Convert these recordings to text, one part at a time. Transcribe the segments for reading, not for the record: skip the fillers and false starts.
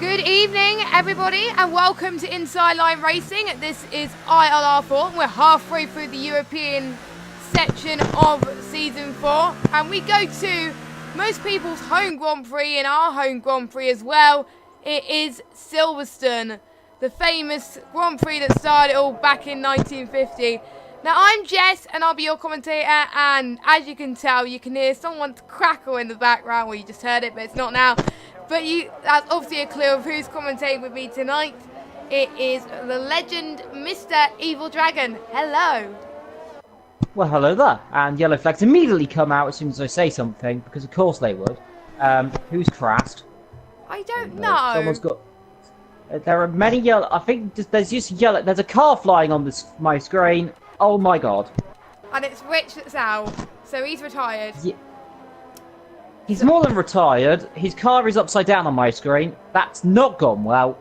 Good evening, everybody, and welcome to Inside Line Racing. This is ILR4, and we're halfway through the European section of Season 4, and we go to most people's home Grand Prix and our home Grand Prix as well. It is Silverstone, the famous Grand Prix that started it all back in 1950. Now, I'm Jess, and I'll be your commentator, and as you can tell, you can hear someone's crackle in the background. Well, you just heard it, but it's not now. But that's obviously a clue of who's commentating with me tonight. It is the legend, Mr. Evil Dragon. Hello. Well, hello there. And yellow flags immediately come out as soon as I say something, because of course they would. Who's crashed? I don't know. Someone's got... there are many yellow... I think there's just yellow... There's a car flying on my screen. Oh my god. And it's Rich that's out, so he's retired. Yeah. He's more than retired. His car is upside down on my screen. That's not gone well.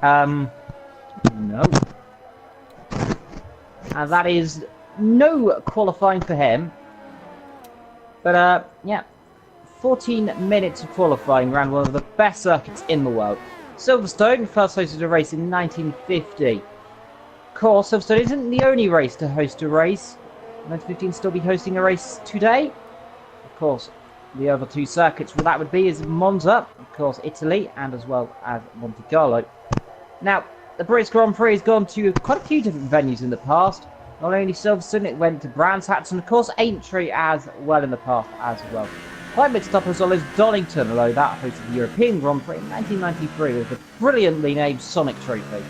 No. And that is no qualifying for him. But, yeah. 14 minutes of qualifying around one of the best circuits in the world. Silverstone first hosted a race in 1950. Of course, Silverstone isn't the only race to host a race. 1915 still be hosting a race today. Of course, the other two circuits that would be is Monza, of course, Italy, and as well as Monte Carlo. Now, the British Grand Prix has gone to quite a few different venues in the past. Not only Silverstone, it went to Brands Hatch, and of course Aintree as well in the past as well. Quite mixed up as well as Donington, although that hosted the European Grand Prix in 1993 with a brilliantly named Sonic Trophy.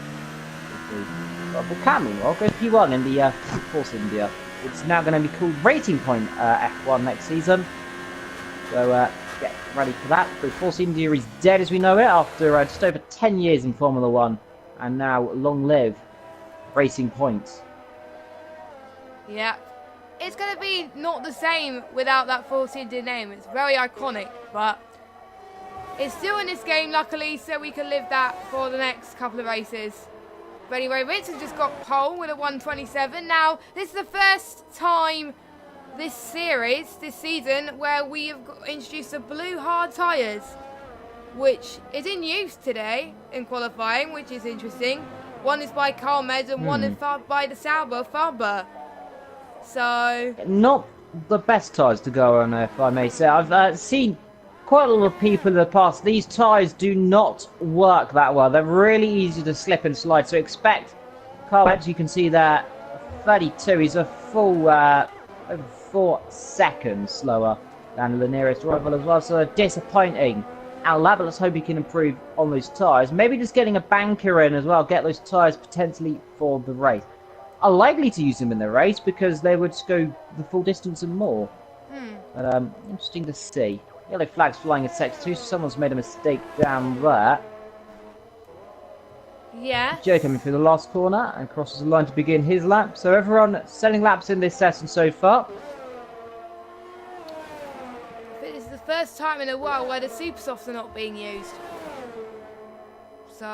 Meanwhile, goes P1 in the Force India. It's now going to be called Rating Point F1 next season. So get ready for that. The Force India is dead as we know it after just over 10 years in Formula 1. And now long live Racing Point. Yeah. It's going to be not the same without that Force India name. It's very iconic, but it's still in this game, luckily, so we can live that for the next couple of races. But anyway, Rich has just got pole with a 127. Now, this is the first time this season, where we have introduced the blue hard tyres, which is in use today in qualifying, which is interesting. One is by Carl Med and one is by the Sauber Faber. So... not the best tyres to go on, if I may say. I've seen quite a lot of people in the past. These tyres do not work that well. They're really easy to slip and slide. So expect Carl Med, you can see there, 32. He's a full over 4 seconds slower than the nearest rival as well. So disappointing. But let's hope he can improve on those tyres. Maybe just getting a banker in as well. Get those tyres potentially for the race. Are likely to use them in the race because they would just go the full distance and more. But interesting to see. Yellow flags flying at Sector 2, so someone's made a mistake down there. Yeah. Joe coming through the last corner and crosses the line to begin his lap. So everyone selling laps in this session so far. This is the first time in a while where the super softs are not being used. So...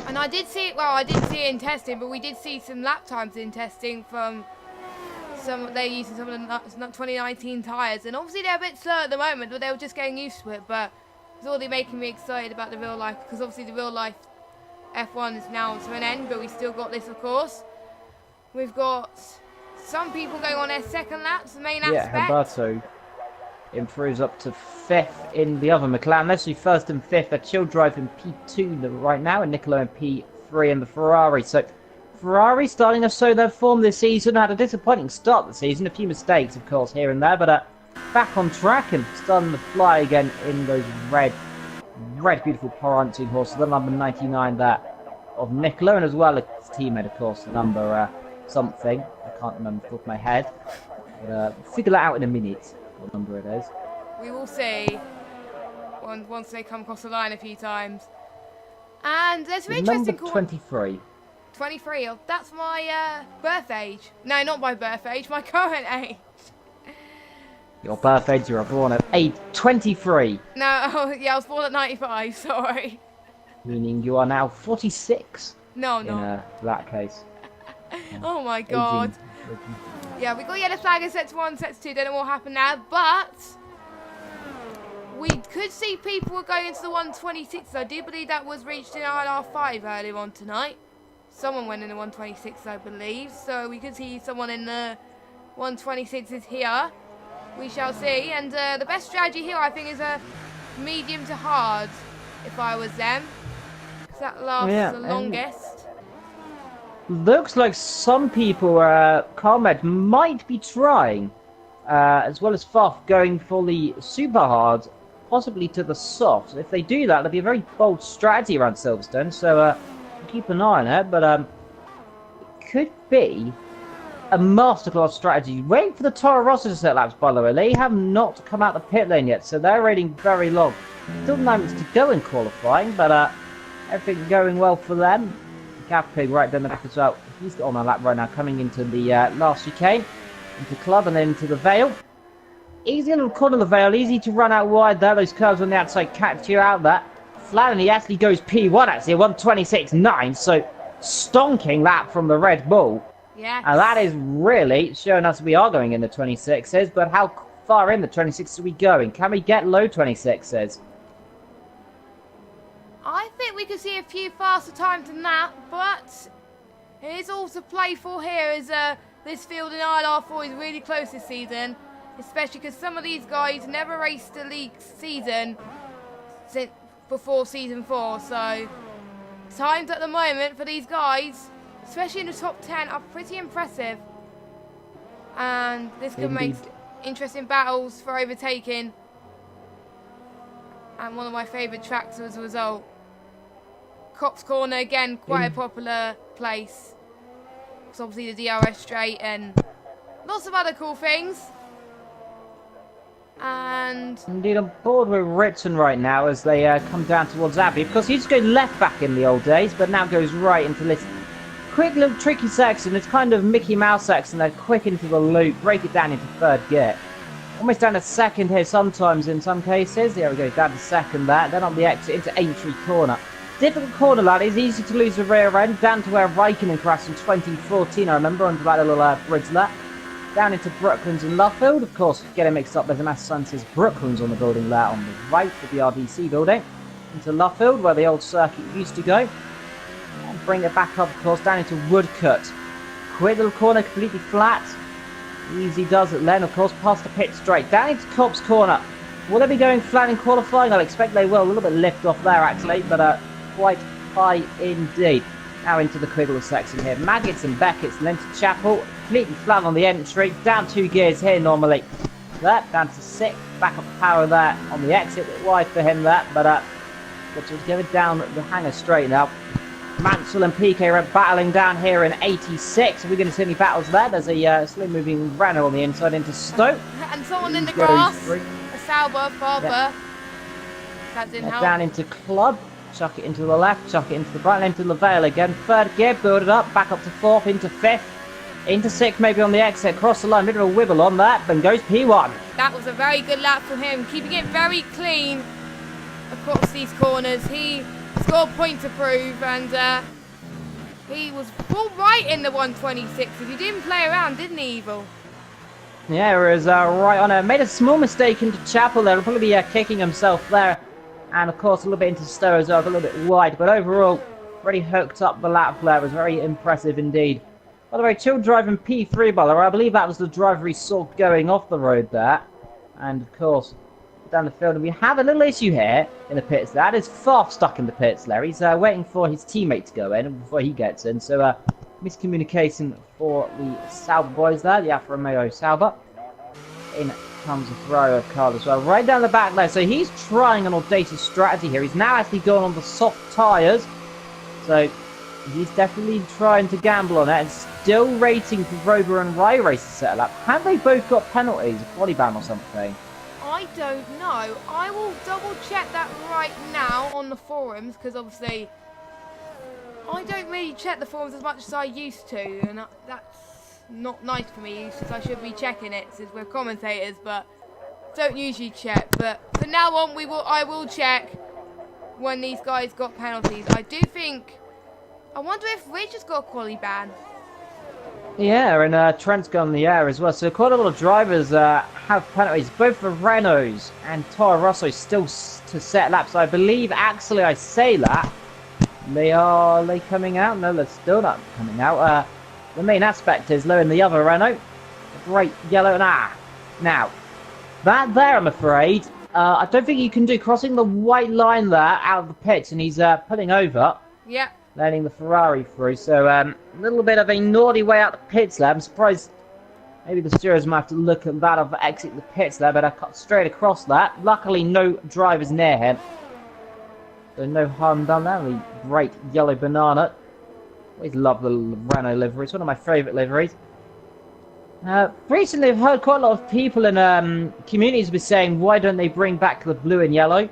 And I did see it in testing, but we did see some lap times in testing from they're using some of the 2019 tyres, and obviously they're a bit slow at the moment, but they were just getting used to it. But it's already making me excited about the real life, because obviously the real life F1 is now to an end, but we still got this, of course. We've got some people going on their second laps, the main aspect. Yeah, Humberto improves up to 5th in the other McLaren. Let's see, 1st and 5th. They're chill drive in P2 right now, and Nicolo in P3 in the Ferrari. So Ferrari starting to show their form this season. Had a disappointing start to the season. A few mistakes, of course, here and there, but back on track and starting to fly again in those red beautiful Poranting horses. The number 99 there of Nicolo, and as well as his teammate, of course, the number something. I can't remember off the top of my head. But figure that out in a minute, what number it is. We will see. once they come across the line a few times. And there's some Number interesting... 23. 23, oh, that's my birth age. No, not my birth age, my current age. Your birth age, you were born at age 23. No, oh, yeah, I was born at 95, sorry. Meaning you are now 46. No, in no. that case. Oh my god. Yeah, we got yellow flag in sets 1, sets 2, don't know what happened now, but we could see people going into the 126. I do believe that was reached in ILR4 earlier on tonight. Someone went in the 126, I believe, so we could see someone in the 126s here. We shall see, and the best strategy here, I think, is a medium to hard, if I was them, because that lasts the longest. Looks like some people, Carmed, might be trying, as well as Foff, going for the super hard, possibly to the soft. If they do that, there'll be a very bold strategy around Silverstone, so keep an eye on it, but it could be a masterclass strategy. Wait for the Toro Rosso to set laps, by the way. They have not come out the pit lane yet, so they're rating very long. Still moments to go in qualifying, but everything going well for them. Gav Pig right down the back as well. He's on a lap right now, coming into the last chicane, into Club and then into the Vale. Easy little corner of the Vale, easy to run out wide there. Those curves on the outside catch you out there. Flanagan actually goes P1 actually, 1:26.9, so stonking lap from the Red Bull. Yeah. And that is really showing us we are going in the 26s, but how far in the 26s are we going? Can we get low 26s? I think we could see a few faster times than that, but it is all to play for here as this field in ILR4 is really close this season, especially because some of these guys never raced the league season since before season 4, so times at the moment for these guys, especially in the top 10, are pretty impressive, and this could make interesting battles for overtaking, and one of my favourite tracks as a result. Cops Corner, again, quite a popular place. It's obviously the DRS straight and lots of other cool things. And indeed, I'm bored with Ritson right now as they come down towards Abbey. Of course, he used to go left back in the old days, but now goes right into this quick little tricky section. It's kind of Mickey Mouse section. They're quick into the loop, break it down into third gear. Almost down to second here sometimes in some cases. There we go, down to second there. Then on the exit into Aintree Corner. Difficult corner, lad. It's easy to lose the rear end. Down to where Raikkonen crashed in 2014, I remember, under that little bridge there. Down into Brooklands and Luffield. Of course, getting mixed up, there's a massive sign that says Brooklands on the building there on the right of the RDC building. Into Luffield, where the old circuit used to go. And bring it back up, of course, down into Woodcut. Quick little corner, completely flat. Easy does it then, of course, past the pit straight. Down into Cops Corner. Will they be going flat in qualifying? I expect they will. A little bit lift off there, actually, but quite high indeed. Now into the Quiggle section here. Maggots and Beckett's, and then to Chapel. Completely flat on the entry. Down 2 gears here normally. That down to 6. Back up power there on the exit. Bit wide for him there, but got to get it down the hanger straight now. Mansell and PK are battling down here in 86. Are we going to see any battles there? There's a slow moving Renault on the inside into Stoke. And someone in the grass. A Sauber, Faber. That didn't help. Down into Club. Chuck it into the left, chuck it into the right, and into the Vale again. Third gear, build it up, back up to 4th, into 5th, into 6th, maybe on the exit, cross the line, bit of a wibble on that, then goes P1. That was a very good lap from him, keeping it very clean across these corners. He scored points to prove, and he was all right in the 126s. He didn't play around, didn't he, Evil? Yeah, he was right on it. Made a small mistake into Chapel there. He'll probably be kicking himself there. And of course a little bit into Stowe as well, a little bit wide, but overall really hooked up the lap flare. It was very impressive indeed. By the way, Chill driving P3 by the way, I believe that was the driver he saw going off the road there. And of course down the field, and we have a little issue here in the pits. That is Farf stuck in the pits there. He's waiting for his teammate to go in before he gets in, so miscommunication for the Sauber boys there, the Alfa Romeo Sauber. In comes a throw of Carl as well, right down the back there. So he's trying an audacious strategy here. He's now actually gone on the soft tyres. So he's definitely trying to gamble on it, and still rating for Rover and Rai race to settle up. Have they both got penalties, a body ban or something? I don't know. I will double check that right now on the forums, because obviously I don't really check the forums as much as I used to, and that's not nice for me, since I should be checking it since we're commentators, but don't usually check. But from now on, I will check when these guys got penalties. I wonder if Rich has got a quality ban. Yeah, and Trent's gone in the air as well. So quite a lot of drivers have penalties. Both the Renaults and Toro Rosso still to set laps. I believe, actually, I say that. Are they coming out? No, they're still not coming out. The main aspect is low in the other Renault. The great yellow. Now, that there, I'm afraid, I don't think you can do. Crossing the white line there out of the pits, and he's pulling over. Yeah. Letting the Ferrari through. So, a little bit of a naughty way out the pits there. I'm surprised maybe the stewards might have to look at that of exit the pits there, but I cut straight across that. Luckily, no drivers near him. So, no harm done there. The great yellow banana. Always love the Renault livery. It's one of my favourite liveries. Recently, I've heard quite a lot of people in communities be saying, why don't they bring back the blue and yellow?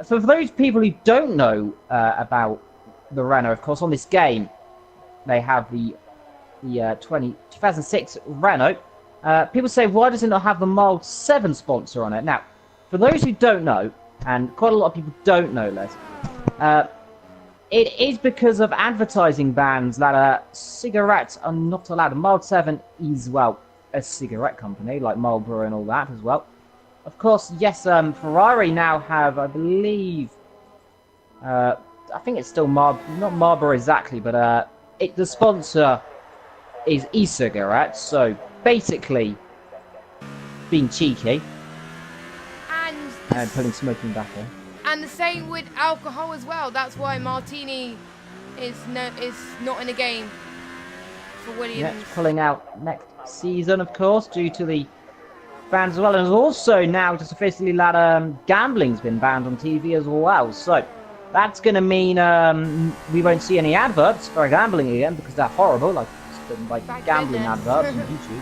For those people who don't know about the Renault, of course, on this game, they have the 2006 Renault. People say, why does it not have the Mild 7 sponsor on it? Now, for those who don't know, and quite a lot of people don't know this, it is because of advertising bans that cigarettes are not allowed. Mild 7 is, well, a cigarette company, like Marlboro and all that as well. Of course, yes, Ferrari now have, I believe, I think it's still not Marlboro exactly, but the sponsor is e-cigarettes, so basically being cheeky and putting smoking back in. And the same with alcohol as well. That's why Martini is not in the game for Williams. Yeah, it's pulling out next season, of course, due to the bans as well. And also now just officially that gambling's been banned on TV as well. So that's going to mean we won't see any adverts for gambling again, because they're horrible, like gambling adverts on YouTube.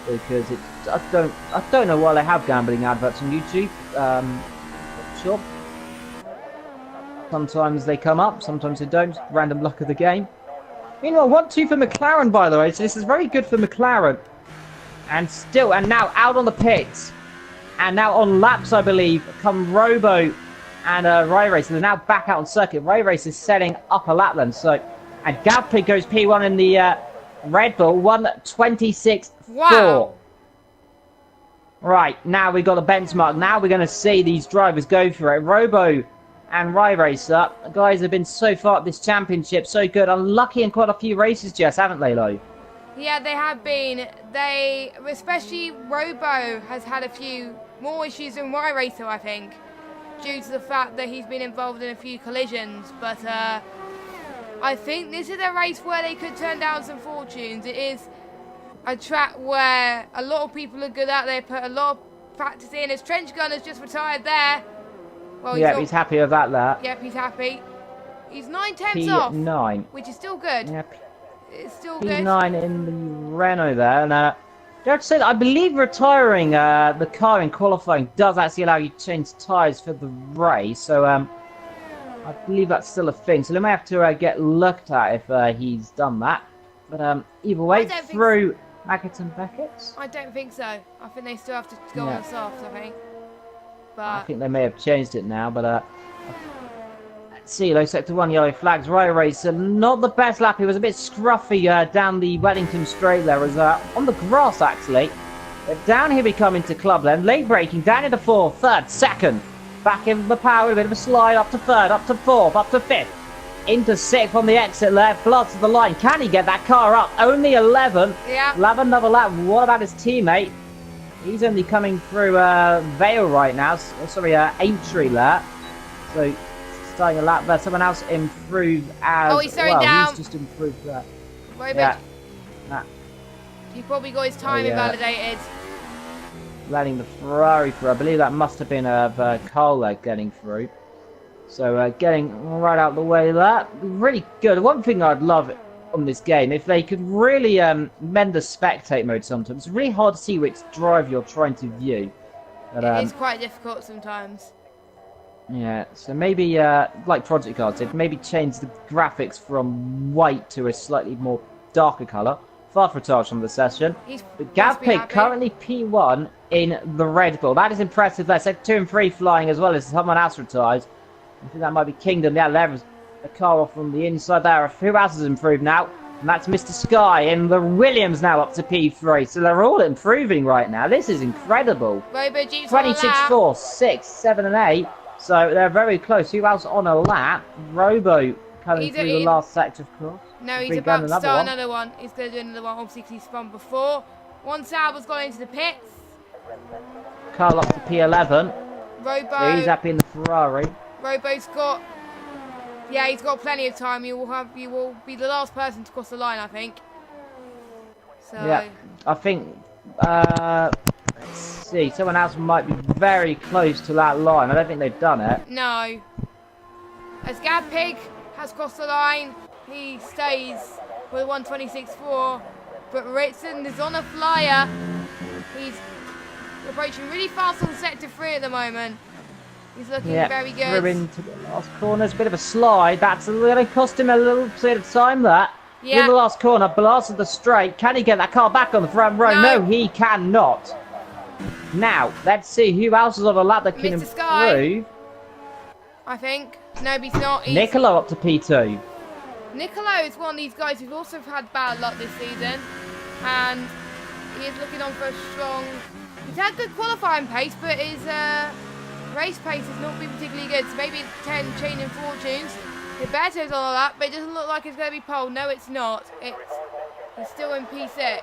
Because I don't know why they have gambling adverts on YouTube. Not sure. Sometimes they come up, sometimes they don't. Random luck of the game. Meanwhile, 1-2 for McLaren, by the way. So this is very good for McLaren. And now out on the pits. And now on laps, I believe, come Robo and Rai Race. They're now back out on circuit. Rai Race is setting up a lap then. So, and Galpig goes P1 in the Red Bull. 1:26.4. Wow. Right, now we've got a benchmark. Now we're going to see these drivers go for it. Robo and Rai Racer. The guys have been so far at this championship, so good. Unlucky in quite a few races, Jess, haven't they, Lo? Yeah, they have been. Especially Robo, has had a few more issues than Rai Racer, I think, due to the fact that he's been involved in a few collisions. But I think this is a race where they could turn down some fortunes. It is a track where a lot of people are good at. They put a lot of practice in. His trench gun has just retired there. Well, he's happy with that there. Yep, he's happy. He's 9/10 off, P9, which is still good. Yeah, It's still good. P9 in the Renault there. And I have to say that I believe retiring the car in qualifying does actually allow you to change tyres for the race. So I believe that's still a thing. So they may have to get looked at if he's done that. But either way, through Maggott and Beckett. I don't think so. I think they still have to go on the soft, I think. But I think they may have changed it now, but let's see, low sector 1, yellow flags, Rai Racer, not the best lap. He was a bit scruffy down the Wellington straight there, was on the grass actually. But down here we come into Clubland, late braking, down into 4th, 3rd, 2nd, back in the power, a bit of a slide, up to 3rd, up to 4th, up to 5th, into 6th on the exit there, floods to the line. Can he get that car up? Only 11. yeah, We'll have another lap. What about his teammate? He's only coming through Vale right now. Sorry, Aintree there. So, starting a lap there. Someone else improved as he's slowing well. down. He's just improved there. Robo, Yeah. Nah. he probably got his time yeah. invalidated. Letting the Ferrari through. I believe that must have been Cole getting through. So, getting right out the way there. Really good. One thing I'd love on this game, if they could really mend the spectate mode sometimes. It's really hard to see which drive you're trying to view. But, It is quite difficult sometimes. yeah, so maybe, like Project Card did, maybe change the graphics from white to a slightly more darker colour. Far for charge from the session. But Must be Gavpig happy. currently P1 in the Red Bull. That is impressive. That's like 2 and 3 flying as well as someone else retired. I think that might be Kingdom. Yeah, there's a car off from the inside there. Who else has improved now? And that's Mr. Sky in the Williams now up to P3. So they're all improving right now. This is incredible. Robo Jeep's 26, 4, 6, 7 and 8. So they're very close. Who else on a lap? Robo coming through the last sector, of course. No, he's about to start another one. He's going to do another one. Obviously, 'cause he spun before. One Sauber's gone into the pits. Carl up to P11. Robo. So he's happy in the Ferrari. Robo's got. Yeah, he's got plenty of time. You will be the last person to cross the line, I think. So. Yeah, I think. Let's see. Someone else might be very close to that line. I don't think they've done it. No. As Gavpig has crossed the line, he stays with 126.4. But Ritson is on a flyer. He's approaching really fast on sector 3 at the moment. He's looking very good. Through into the last corner. It's a bit of a slide. That's going to cost him a little bit of time, that. Yeah. In the last corner, blasted the straight. Can he get that car back on the front row? No, he cannot. Now, let's see who else is on the lap that can Mr. Sky, improve. I think. No, he's not. Nicolo up to P2. Nicolo is one of these guys who's also had bad luck this season. And he is looking on for a strong... He's had good qualifying pace, but his race pace has not been particularly good. So maybe it's 10 chaining fortunes. Roberto's on the lap, but it doesn't look like it's going to be pole. No, it's not. He's still in P6.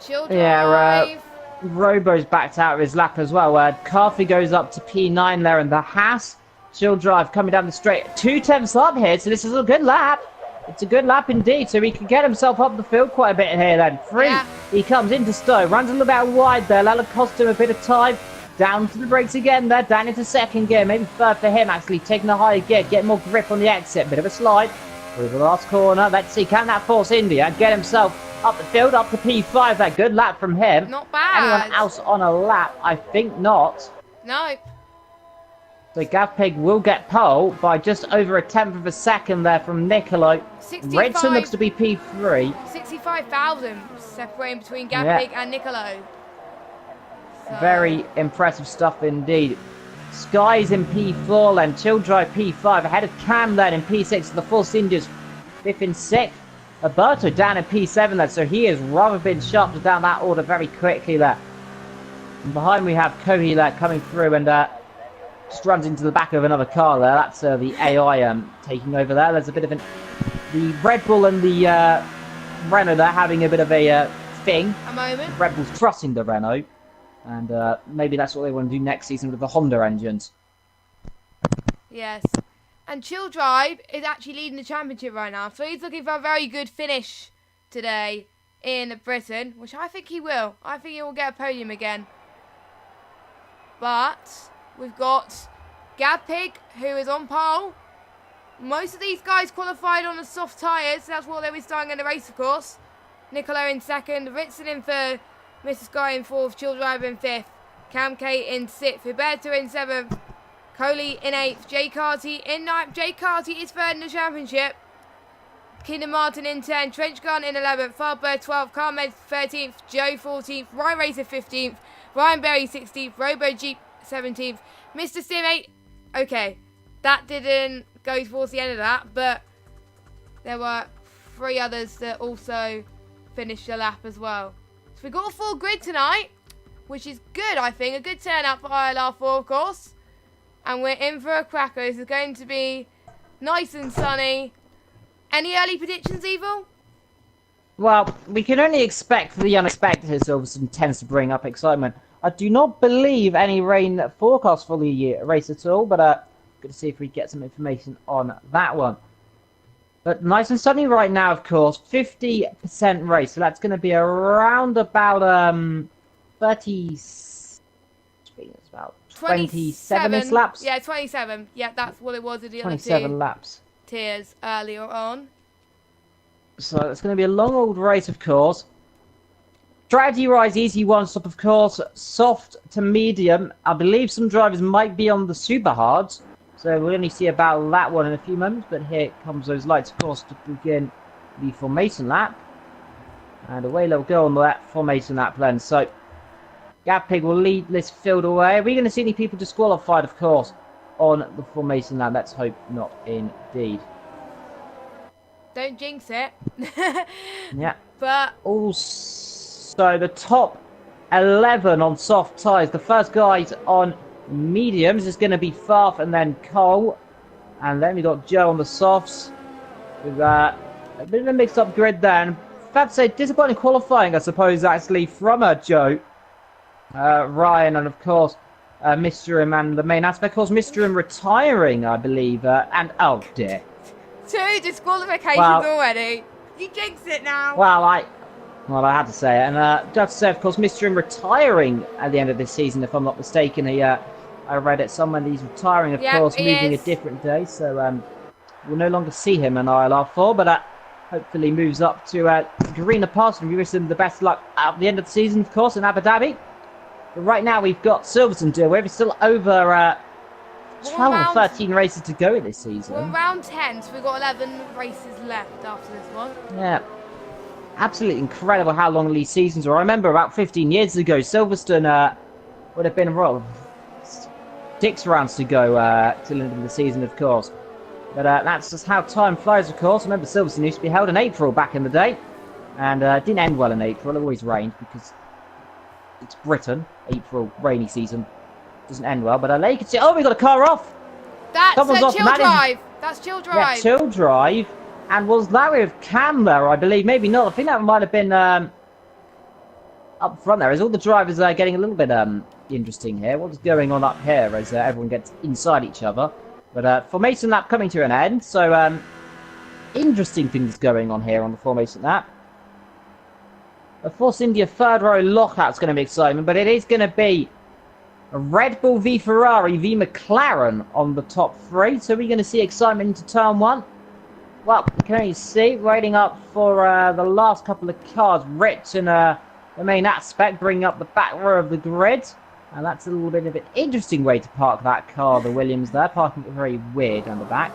Chill drive. Yeah, Robo's backed out of his lap as well. Carthy goes up to P9 there in the Haas. Chill drive coming down the straight. 2/10 up here, so this is a good lap. It's a good lap indeed, so he can get himself up the field quite a bit here then. Free. Yeah. He comes into Stowe, runs a little bit wide there. That'll cost him a bit of time. Down to the brakes again there, down into second gear. Maybe third for him actually, taking a higher gear, getting more grip on the exit. Bit of a slide through the last corner. Let's see, can that force India get himself up the field, up to P5 there. Good lap from him. Not bad. Anyone else on a lap? I think not. No. So Gavpig will get pole by just over 1/10 of a second there from Nicolo. Redson looks to be P3. 65,000 separating between Gavpig and Nicolo. So. Very impressive stuff indeed. Sky's in P4 then, Childrive P5, ahead of Cam then in P6, the Force Indians 5th and 6th. Alberto down in P7 then, so he has rather been sharpened down that order very quickly there. And behind we have Kohi there coming through and just runs into the back of another car there. That's the AI taking over there. There's a bit of the Red Bull and the Renault there having a bit of a thing. A moment. Red Bull's trusting the Renault. And maybe that's what they want to do next season with the Honda engines. Yes. And Chill Drive is actually leading the championship right now. So he's looking for a very good finish today in Britain, which I think he will. I think he will get a podium again. But we've got Gavpig, who is on pole. Most of these guys qualified on the soft tyres. So that's what they were starting in the race, of course. Nicola in second. Ritson in third. Mr. Sky in 4th, Chill Driver in 5th, Cam K in 6th, Roberto in 7th, Coley in 8th, Jay Carty in 9th. Jay Carty is 3rd in the championship. Kingdom Martin in 10th, Trench Gun in 11th, Farbird 12th, Carmed 13th, Joe 14th, Ryan Racer 15th, Ryan Berry 16th, Robo Jeep 17th, Mr. Sim 8th. Okay, that didn't go towards the end of that, but there were 3 others that also finished the lap as well. So we've got a full grid tonight, which is good, I think. A good turnout for ILR4, of course. And we're in for a cracker. This is going to be nice and sunny. Any early predictions, Evil? Well, we can only expect the unexpected, as Silverstone tends to bring up excitement. I do not believe any rain forecast for the race at all, but good to see if we get some information on that one. But nice and sunny right now, of course. 50% race, so that's going to be around about 27 laps. Yeah, 27. Yeah, that's what it was in the other 27 laps. Tiers earlier on. So it's going to be a long old race, of course. Strategy rise, easy one stop, of course. Soft to medium. I believe some drivers might be on the super hards. So we'll only see about that one in a few moments. But here comes those lights, of course, to begin the formation lap. And away they'll go on that formation lap then. So Gavpig will lead this field away. Are we going to see any people disqualified, of course, on the formation lap? Let's hope not, indeed. Don't jinx it. Yeah. But also, the top 11 on soft tyres. The first guys on mediums is going to be Farf and then Cole. And then we got Joe on the softs. With a bit of a mixed-up grid then. Fair to say, disappointing qualifying, I suppose, actually, from Joe. Ryan and, of course, Mr. M and the main aspect, of course, Mr. M retiring, I believe. And, oh dear. 2 disqualifications already. You jinxed it now. Well, I had to say it. And I have to say, of course, Mr. M retiring at the end of this season, if I'm not mistaken. I read it somewhere that he's retiring, of course, moving a different day. So we'll no longer see him in ILR4, but hopefully moves up to greener pastures. And we wish him the best luck at the end of the season, of course, in Abu Dhabi. But right now, we've got Silverstone deal with. It's still over 12 or 13 races to go this season. We're round 10, so we've got 11 races left after this one. Yeah. Absolutely incredible how long these seasons are. I remember about 15 years ago, Silverstone would have been 6 rounds to go till the end of the season, of course. But that's just how time flies, of course. I remember Silverstone used to be held in April back in the day. And it didn't end well in April. It always rained because it's Britain. April, rainy season. Doesn't end well. But there you can see, oh, we got a car off. That's chill drive. That's chill drive. Yeah, chill drive. And was that with Cam there, I believe? Maybe not. I think that might have been up front there. As all the drivers are getting a little bit interesting here. What's going on up here as everyone gets inside each other. But formation lap coming to an end. So interesting things going on here on the formation lap. A Force India third row lockout's going to be exciting. But it is going to be a Red Bull v Ferrari v McLaren on the top 3. So we're going to see excitement into turn 1. Well, you can only see, waiting up for the last couple of cars. Rich and the main aspect, bringing up the back row of the grid. And that's a little bit of an interesting way to park that car, the Williams there. Parking it very weird on the back.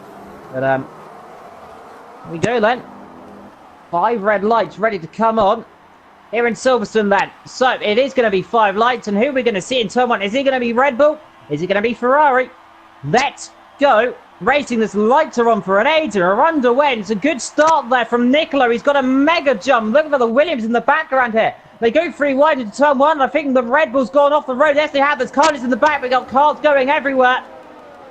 But here we go then. 5 red lights ready to come on. Here in Silverstone then. So it is going to be 5 lights. And who are we going to see in turn 1? Is it going to be Red Bull? Is it going to be Ferrari? Let's go. Racing, this lights are on for an age and are underway. It's a good start there from Nicolo. He's got a mega jump. Look for the Williams in the background here. They go 3 wide into turn 1. I think the Red Bull's gone off the road. Yes, they have. There's cars in the back. We got cars going everywhere.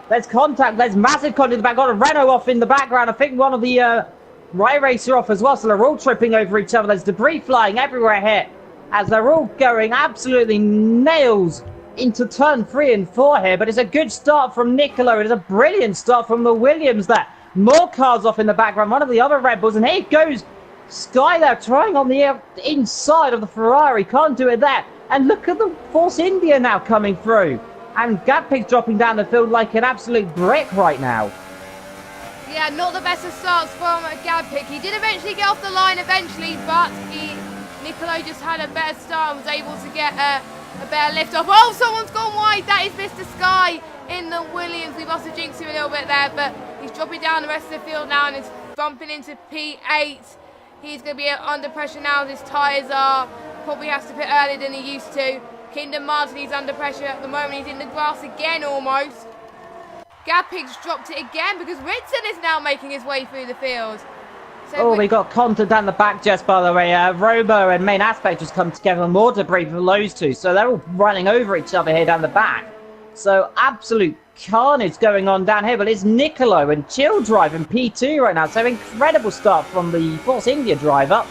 There's contact. There's massive contact in the back. Got a Renault off in the background. I think one of the Rye Racer off as well. So they're all tripping over each other. There's debris flying everywhere here as they're all going absolutely nails into turn 3 and 4 here, but it's a good start from Nicolo. It is a brilliant start from the Williams there. More cars off in the background, one of the other Red Bulls, and here goes Sky there, trying on the inside of the Ferrari. Can't do it there. And look at the Force India now coming through. And Gavpig's dropping down the field like an absolute brick right now. Yeah, not the best of starts from Gavpig. He did eventually get off the line eventually, but Nicolo just had a better start and was able to get a better lift off. Oh, someone's gone wide. That is Mr. Sky in the Williams. We must have jinxed him a little bit there, but he's dropping down the rest of the field now and is bumping into P8. He's going to be under pressure now. His tyres are probably has to pit earlier than he used to. Kingdom Martin's under pressure at the moment. He's in the grass again almost. Gavpig's dropped it again because Ritson is now making his way through the field. So we got content down the back, Jess, by the way. Robo and Main Aspect just come together. More debris from those two. So they're all running over each other here down the back. So absolute carnage going on down here. But it's Nicolo and Chill Drive and P2 right now. So incredible start from the Force India driver.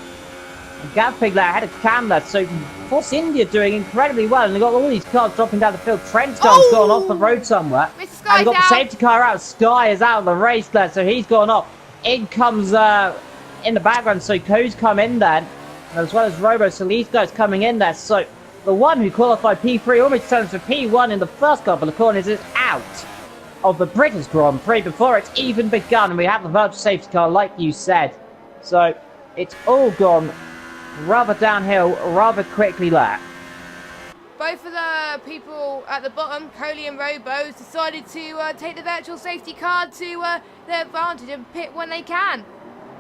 Gavpig there ahead of Cam there. So Force India doing incredibly well. And they've got all these cars dropping down the field. Trent's gone off the road somewhere. Mr. Sky's and they've got the safety car out. Sky is out of the race there. So he's gone off. In comes in the background, so Co's come in then, as well as Robo, so these guys coming in there. So the one who qualified P3 almost turns to P1 in the first couple of corners is out of the British Grand Prix before it's even begun, and we have the virtual safety car like you said. So it's all gone rather downhill, rather quickly there. Both of the people at the bottom, Coley and Robos, decided to take the virtual safety car to their advantage and pit when they can.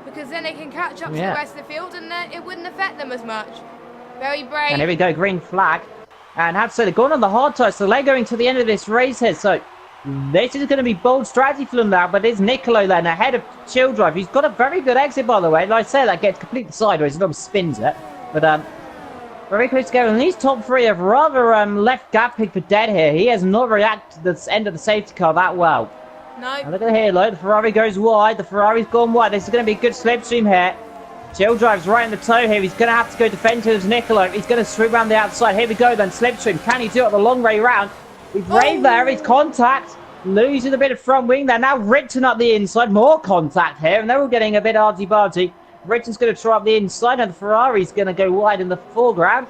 Because then they can catch up to the rest of the field and it wouldn't affect them as much. Very brave. And here we go, green flag. And I have to say, they're going on the hard tire, so they're going to the end of this race here. So this is going to be bold strategy for them now, but it's Nicolo then ahead of Chill Drive. He's got a very good exit, by the way. Like I say, that gets completely sideways, it almost spins it. But very close together. And these top three have rather left Gapig for dead here. He has not reacted to the end of the safety car that well. No. And look at here, look. The Ferrari goes wide. The Ferrari's gone wide. This is going to be a good slipstream here. Chill Drive's right in the toe here. He's going to have to go defend to his Nicolo. He's going to swoop around the outside. Here we go then. Slipstream. Can he do it the long way round? He's brave there. He's contact. Losing a bit of front wing there. Now Richton up the inside. More contact here. And they're all getting a bit arty-barty. Richton's going to try up the inside. And the Ferrari's going to go wide in the foreground.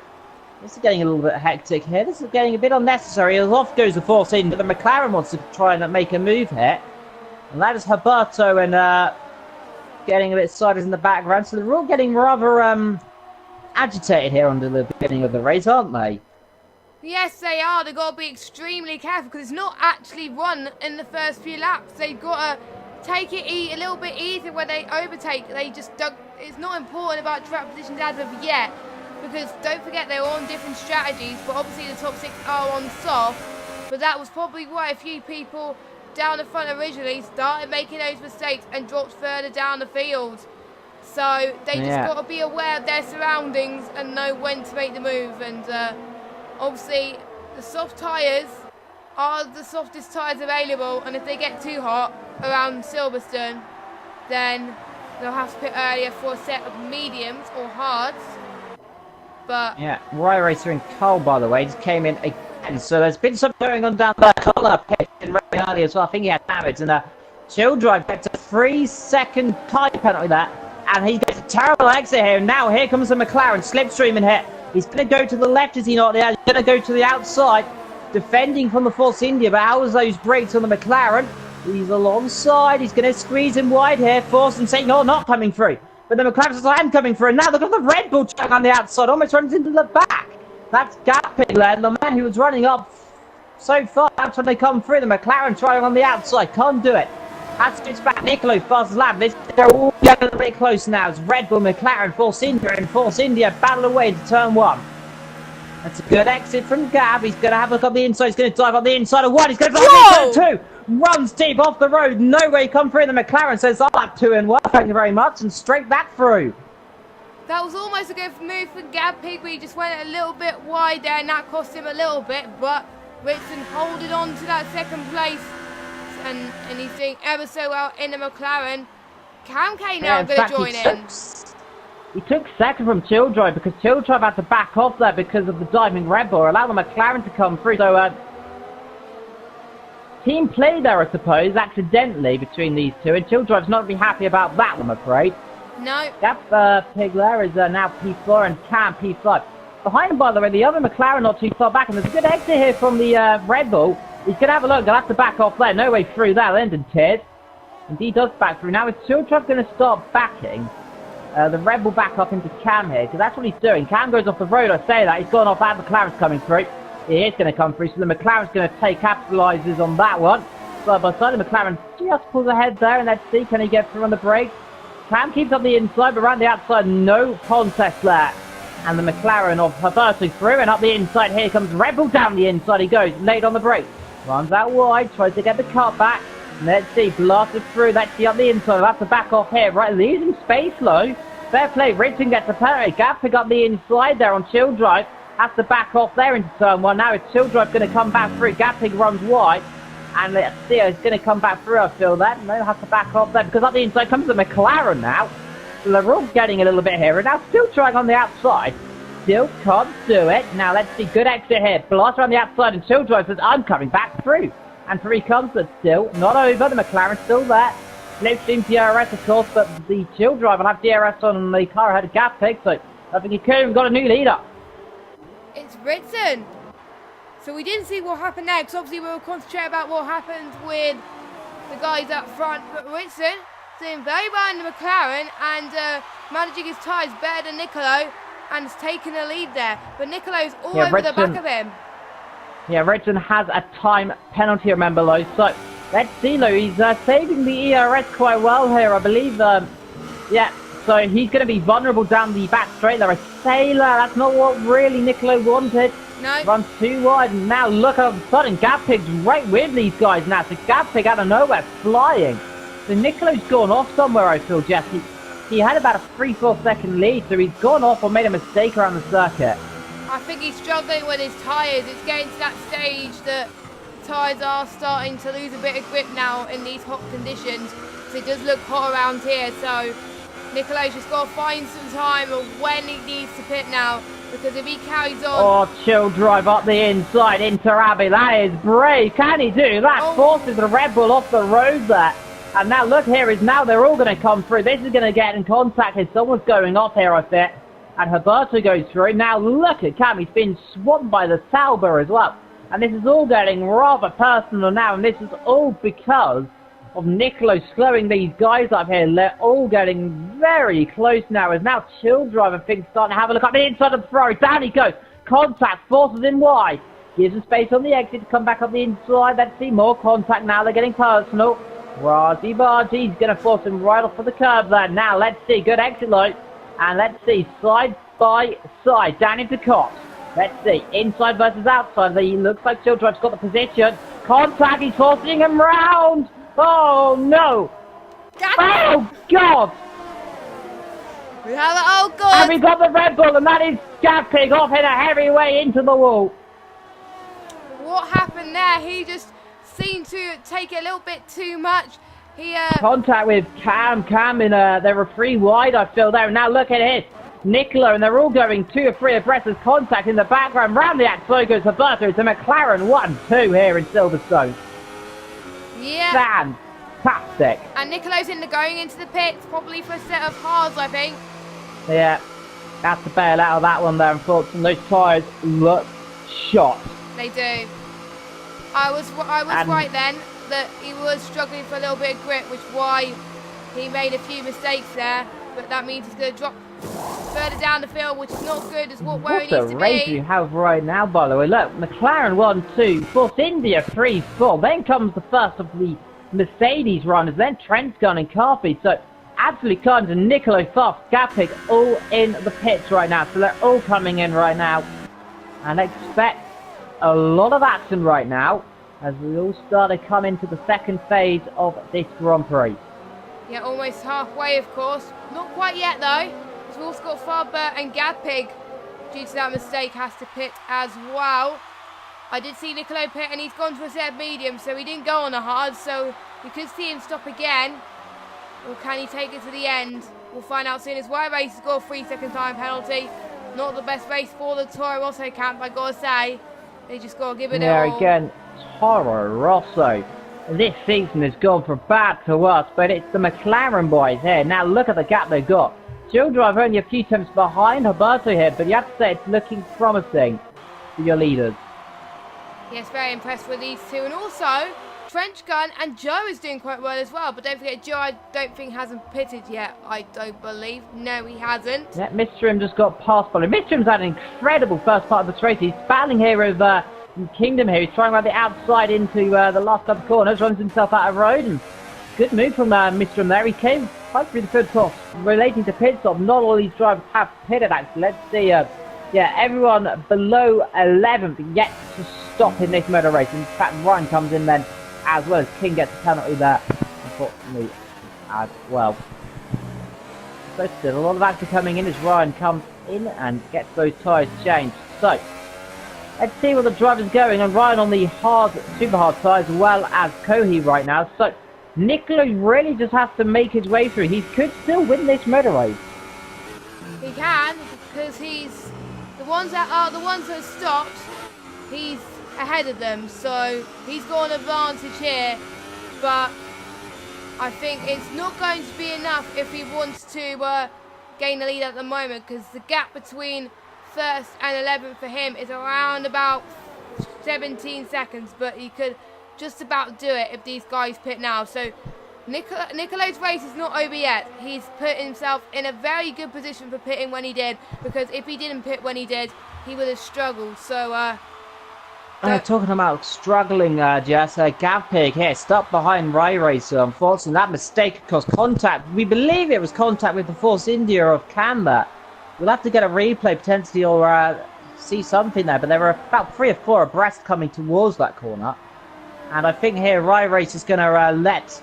This is getting a little bit hectic here. This is getting a bit unnecessary. As off goes the force in, but the McLaren wants to try and make a move here. And that is Herberto and getting a bit sideways in the background. So they're all getting rather agitated here under the beginning of the race, aren't they? Yes, they are. They've got to be extremely careful because it's not actually run in the first few laps. They've got to take it a little bit easier when they overtake. They just don't. It's not important about track positions as of yet. Because don't forget they're on different strategies, but obviously the top six are on soft. But that was probably why a few people down the front originally started making those mistakes and dropped further down the field. So they just got to be aware of their surroundings and know when to make the move. And obviously the soft tyres are the softest tyres available, and if they get too hot around Silverstone, then they'll have to pit earlier for a set of mediums or hards. But yeah, Rye Racer and Cole, by the way, just came in again. So there's been something going on down there. Cole pit in very early as well. I think he had damage. And Chill Drive gets a 3-second tyre penalty there. And he gets a terrible exit here. And now here comes the McLaren slipstreaming here. He's going to go to the left, is he not? He's going to go to the outside, defending from the Force India. But how was those brakes on the McLaren? He's alongside. He's going to squeeze him wide here. Force and saying, oh, not coming through. But the McLaren's land coming through, and now they've got the Red Bull track on the outside, almost runs into the back. That's Gapig there, the man who was running up so far. That's when they come through. The McLaren trying on the outside, can't do it. Has to back Nicolo, fastest lap. They're all getting a little bit close now. It's Red Bull, McLaren, Force India, and Force India battle away to turn one. That's a good exit from Gab. He's going to have a look up the inside. He's going to dive up the inside of one. He's going to dive turn two. Runs deep off the road. No way come through. The McLaren says, I'll have 2 and 1. Thank you very much. And straight back through. that was almost a good move for Gapig, but he just went a little bit wide there, and that cost him a little bit. But Richton holding on to that second place, and he's doing ever so well in the McLaren. Cam K now going to join in. He took second from Chill Drive because Chill Drive had to back off there because of the diving Red Bull, allowed the McLaren to come through. So team play there, I suppose, accidentally between these two, and Chill Drive's not going to be happy about that, I'm afraid. No. Gapig there is now P4 and Cam P5. Behind him, by the way, the other McLaren not too far back, and there's a good exit here from the Red Bull. He's going to have a look. They'll have to back off there. No way through that. End in tears. And he does back through. Now is Chill Drive going to start backing the Red Bull back up into Cam here, because that's what he's doing. Cam goes off the road, I say that. He's gone off that. McLaren's coming through. He is going to come through, so the McLaren's going to capitalises on that one. Side by side, the McLaren just pulls ahead there, and let's see, can he get through on the brakes? Cam keeps up the inside, but around the outside, no contest there. And the McLaren of Herberto through, and up the inside, here comes Red Bull down the inside, he goes, late on the brakes. Runs out wide, tries to get the cut back. Let's see, blasted through, let's see up the inside, we'll have to back off here, right, losing space low. Fair play, Richton gets a penalty, Gapig up the inside there on Chill Drive, has to back off there into turn one. Now it's Chill Drive going to come back through, Gapig runs wide, and let's see, he's going to come back through, I feel that, no, has to back off there, because up the inside comes the McLaren now, so they're all getting a little bit here, and now still trying on the outside. Still can't do it. Now let's see, good exit here. Blast around the outside, and Chill Drive says, I'm coming back through. And through he comes, but still not over. The McLaren's still there. Slipstream DRS, of course, but the Chill Drive will have DRS on the car ahead of Gapig, so I think he could have got a new leader. It's Richton. So we didn't see what happened there, because obviously we were concentrating about what happened with the guys up front. But Richton doing very well in the McLaren and managing his tyres better than Nicolo. and has taken the lead there. But Nicolo's all Yeah, over the back of him. Yeah, Redson has a time penalty, remember, Lo. So, let's see, Lo. He's saving the ERS quite well here, I believe. Yeah, so he's going to be vulnerable down the back straight there. A sailor, that's not what really Nicolo wanted. No. Runs too wide, and now look all of a sudden, Gapig's right with these guys now. So Gapig out of nowhere, flying. So Nicolo's gone off somewhere, I feel, Jesse. He had about a 3-4 second lead, so he's gone off or made a mistake around the circuit. I think he's struggling with his tyres. It's getting to that stage that tyres are starting to lose a bit of grip now in these hot conditions. So it does look hot around here. So Nicolo's just got to find some time of when he needs to pit now. Because if he carries on... Oh, chill drive up the inside into Abbey. That is brave. Can he do that? Oh. Forces the Red Bull off the road there. And now look here is now they're all going to come through. This is going to get in contact here. Someone's going off here, I think. And Herberto goes through. Now look at Cam. He's been swamped by the Sauber as well. And this is all getting rather personal now. And this is all because of Nicolo slowing these guys up here. They're all getting very close now. As now Chill Drive, I think, starting to have a look up the inside of the Ferrari. Down he goes. Contact, forces him wide. Gives him space on the exit to come back up the inside. Let's see more contact now. They're getting personal. Razi Bargi's going to force him right off of the curb there. Now let's see. Good exit light. And let's see. Side by side. Down into Cox. Let's see. Inside versus outside. He looks like Chill Drive's got the position. Contact. He's forcing him round. Oh no! Oh God! We have it. Oh God! And we got the Red Bull, and that is Gapig off in a heavy way into the wall. What happened there? He just seemed to take it a little bit too much. He Contact with Cam in they were 3 wide, I feel there. Now look at it. Nicolo, and they're all going 2 or 3 abreast as contact in the background. Round the axle goes Herberto. It's a McLaren 1-2 here in Silverstone. Yeah. Fantastic. And Nicolo's going into the pits, probably for a set of hards, I think. Yeah. Has to bail out of that one there, unfortunately. Those tyres look shot. They do. I was right then that he was struggling for a little bit of grip, which is why he made a few mistakes there. But that means he's going to drop further down the field, which is not good as where he needs to be. What a race you have right now, by the way. Look, McLaren 1-2, Force India 3-4. Then comes the first of the Mercedes runners. Then Trent's gone in car feed. So absolutely kind of Nicolo, Fast, Gapig all in the pits right now. So they're all coming in right now. And expect a lot of action right now as we all start to come into the second phase of this Grand Prix. Yeah, almost halfway, of course. Not quite yet, though. We've also got Farber and Gapig, due to that mistake, has to pit as well. I did see Nicolo pit, and he's gone to a set of medium, so he didn't go on a hard, so we could see him stop again. Or can he take it to the end? We'll find out soon as well. Race has got a 3-second time penalty. Not the best race for the Toro Rosso camp, I gotta say. They just gotta give it all. Again, Toro Rosso. This season has gone from bad to worse, but it's the McLaren boys here. Now look at the gap they've got. Chill Drive only a few temps behind Herberto here, but you have to say it's looking promising for your leaders. Yes, very impressed with these two. And also, Trench Gun and Joe is doing quite well as well. But don't forget, Joe, I don't think hasn't pitted yet. I don't believe. No, he hasn't. Yeah, Mistrim just got past by. Mistrim's had an incredible first part of this race. He's battling here with Kingdom here. He's trying around the outside into the last couple of corners, runs himself out of road. And good move from Mistrim there. He came quite through the third course. Relating to pit stop, not all these drivers have pitted actually. Let's see. Yeah, everyone below 11th yet to stop in this motor race. In fact, Ryan comes in then as well as King gets a penalty there, unfortunately, as well. So still a lot of action coming in as Ryan comes in and gets those tyres changed. So, let's see where the driver's going. And Ryan on the hard, super hard tyres as well as Kohi right now. So, Nicolo really just has to make his way through. He could still win this motor race. He can, because he's the ones that stopped, he's ahead of them, so he's got an advantage here. But I think it's not going to be enough if he wants to gain the lead at the moment, because the gap between first and 11th for him is around about 17 seconds, but he could just about do it if these guys pit now. So Nicolo's race is not over yet. He's put himself in a very good position for pitting when he did, because if he didn't pit when he did, he would have struggled. So, talking about struggling, Jess, Gavpig here, stuck behind Ray Racer. Unfortunately, that mistake caused contact. We believe it was contact with the Force India of Canberra. We'll have to get a replay potentially, or see something there, but there were about 3 or 4 abreast coming towards that corner. And I think here Ray Racer is going to let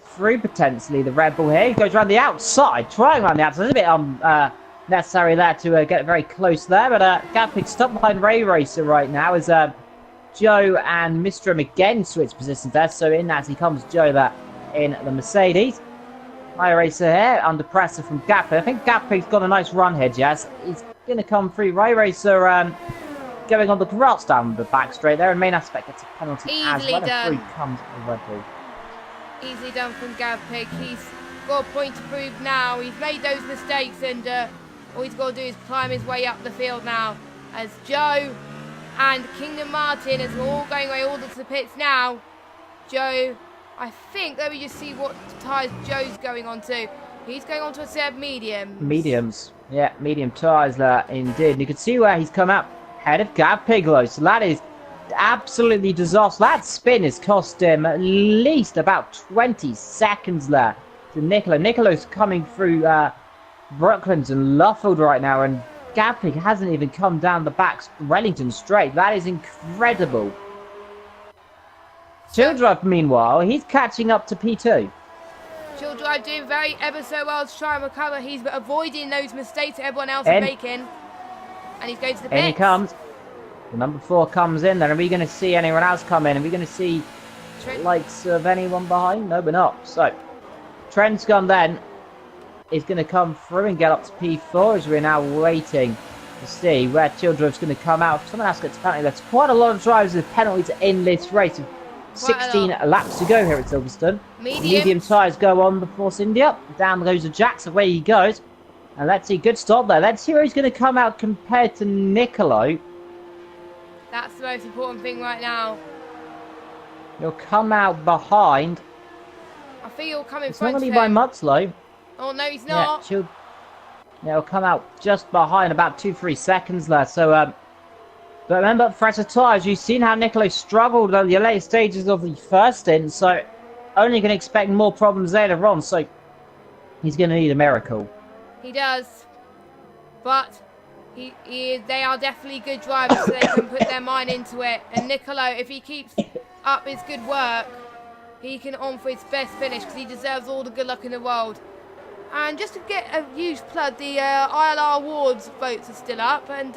through potentially the Red Bull here. He goes around the outside, trying around the outside. It's a bit necessary there to get very close there, but Gavpig stuck behind Ray Racer right now as Joe and Mistrom again switch positions there. So in as he comes Joe there in the Mercedes. Ray Racer here under pressure from Gavpig. I think Gavpig's got a nice run here, Jazz. He's going to come through. Ray Racer going on the grass down the back straight there, and main aspect gets a penalty easily as well. done. Through comes the Red Bull. Easily done from Gavpig. He's got a point to prove now. He's made those mistakes, and all he's got to do is climb his way up the field now. As Joe and Kingdom Martin is all going away all to the pits now. Joe, I think, let me just see what tyres Joe's going on to. He's going on to a set of mediums. Mediums. Yeah, medium tyres there indeed. And you can see where he's come out ahead of Gavpig though. So that is absolutely disastrous. That spin has cost him at least about 20 seconds there to Nicolo. Nicolo's coming through Brooklands and Luffield right now, and Gavpig hasn't even come down the back Wellington straight. That is incredible. Childrive, meanwhile, he's catching up to P2. Childrive doing ever so well to try and recover. He's avoiding those mistakes that everyone else is making. And he's going to the pits. In he comes. The number 4 comes in then. Are we going to see anyone else come in? Are we going to see likes of anyone behind? No, we're not. So, Trent's gone then. Is going to come through and get up to P4 as we're now waiting to see where Childrive's going to come out. Someone else gets a penalty. There's quite a lot of drivers with penalties in this race. 16 laps to go here at Silverstone. Medium tyres go on the Force India. Down goes the Jacks, away he goes. And let's see, good stop there. Let's see where he's going to come out compared to Nicolo. That's the most important thing right now. He'll come out behind. I think he'll come in it's front not of going him. to be by much though. Oh no, he's not. Yeah, he'll come out just behind, about 2-3 seconds there. So, but remember, fresher tyres, you've seen how Nicolo struggled on the later stages of the first stint, so only can expect more problems later on, so he's going to need a miracle. He does, but they are definitely good drivers, so they can put their mind into it. And Nicolo, if he keeps up his good work, he can on for his best finish, because he deserves all the good luck in the world. And just to get a huge plug, the ILR Awards votes are still up, and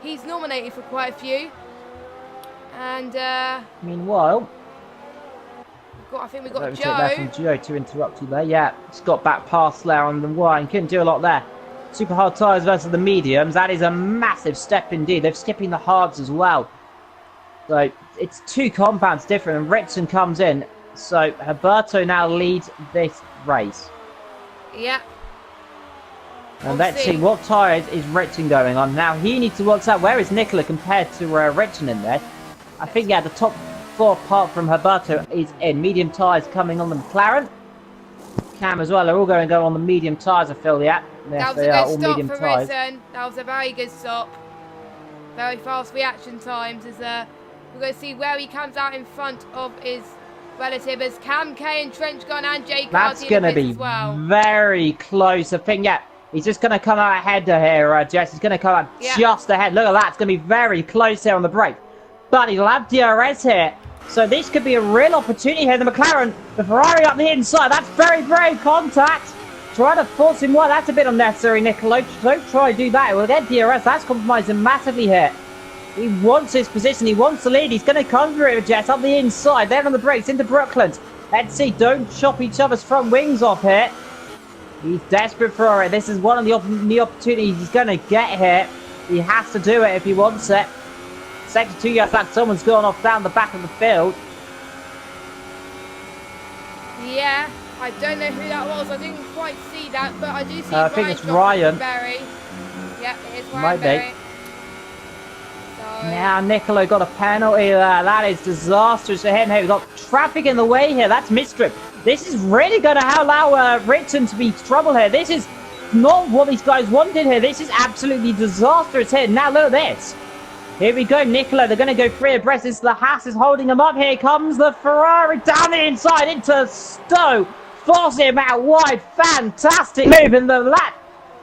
he's nominated for quite a few. And meanwhile, I think we've got take Joe. that from Joe to interrupt you there. Yeah, just got back past there on the wire and couldn't do a lot there. Super hard tyres versus the mediums. That is a massive step indeed. They're skipping the hards as well. So it's 2 compounds different, and Ritson comes in. So Herberto now leads this race. Yeah. And let's see what tyres is Ritson going on. Now he needs to watch out. Where is Nicola compared to Ritson in there? I think, yeah, the top 4 apart from Herberto is in. Medium tyres coming on the McLaren. Cam as well. They're all going to go on the medium tyres, I feel, yeah. That was a good stop for Ritson. That was a very good stop. Very fast reaction times. As we're going to see where he comes out in front of his relative as Cam K and Trench Gun and Jay Carty. That's going to be very close. I think, yeah, he's just going to come out ahead here, Jess. He's going to come out just ahead. Look at that. It's going to be very close here on the brake. But he'll have DRS here. So this could be a real opportunity here. The McLaren, the Ferrari up the inside. That's very brave contact. Try to force him wide. That's a bit unnecessary, Nicolo. Don't try to do that. It will get DRS. That's compromised him massively here. He wants his position. He wants the lead. He's going to come through it with Jess up the inside. There on the brakes into Brooklands. Let's see. Don't chop each other's front wings off here. He's desperate for it. This is one of the opportunities he's going to get here. He has to do it if he wants it. Sector 2 yards back. Someone's gone off down the back of the field. Yeah, I don't know who that was. I didn't quite see that, but I do see I think it's Ryan. Berry. Yeah, it is Ryan Might Berry. be. Now Nicolo got a penalty there. That is disastrous for him. Hey, we've got traffic in the way here. That's Mistrip. This is really going to allow Ritson to be trouble here. This is not what these guys wanted here. This is absolutely disastrous here. Now look at this. Here we go, Nicola. They're going to go free abreast. This the Haas is holding him up. Here comes the Ferrari down the inside into Stowe. Forcing him out wide. Fantastic move in the lap.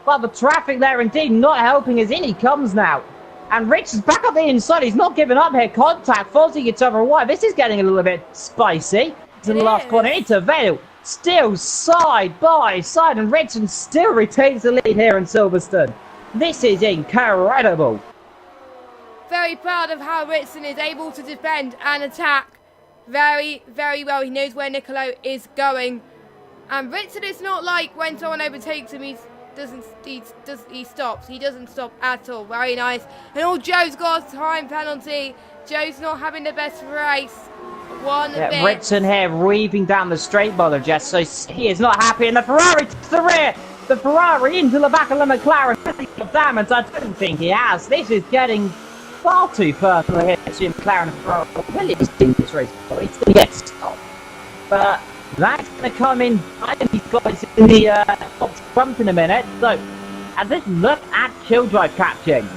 But the traffic there indeed not helping as in he comes now. And Rich is back up the inside. He's not giving up here. Contact, forcing each other wide. This is getting a little bit spicy. To the last corner. Into Vale. Still side by side. And Richard still retains the lead here in Silverstone. This is incredible. Very proud of how Ritson is able to defend and attack very, very well. He knows where Nicolo is going. And Ritson is not like when someone overtakes him, he stops. He doesn't stop at all. Very nice. And all Joe's got a time penalty. Joe's not having the best race. Ritson here weaving down the straight bother, Jess, so he is not happy. And the Ferrari to the rear. The Ferrari into the back of the McLaren. Damage, I don't think he has. This is getting far too personal here to McLaren and Ferrari. Williams in this race, he's going to get stopped. But that's going to come in. I think he's got in the top bump in a minute. So, and this look at Chill Drive catching.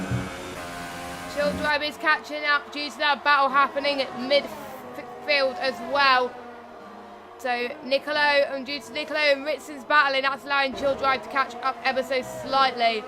Chill Drive is catching up due to that battle happening at midfield as well. So Nicolo, and due to Nicolo and Ritson's battling, that's allowing Chill Drive to catch up ever so slightly.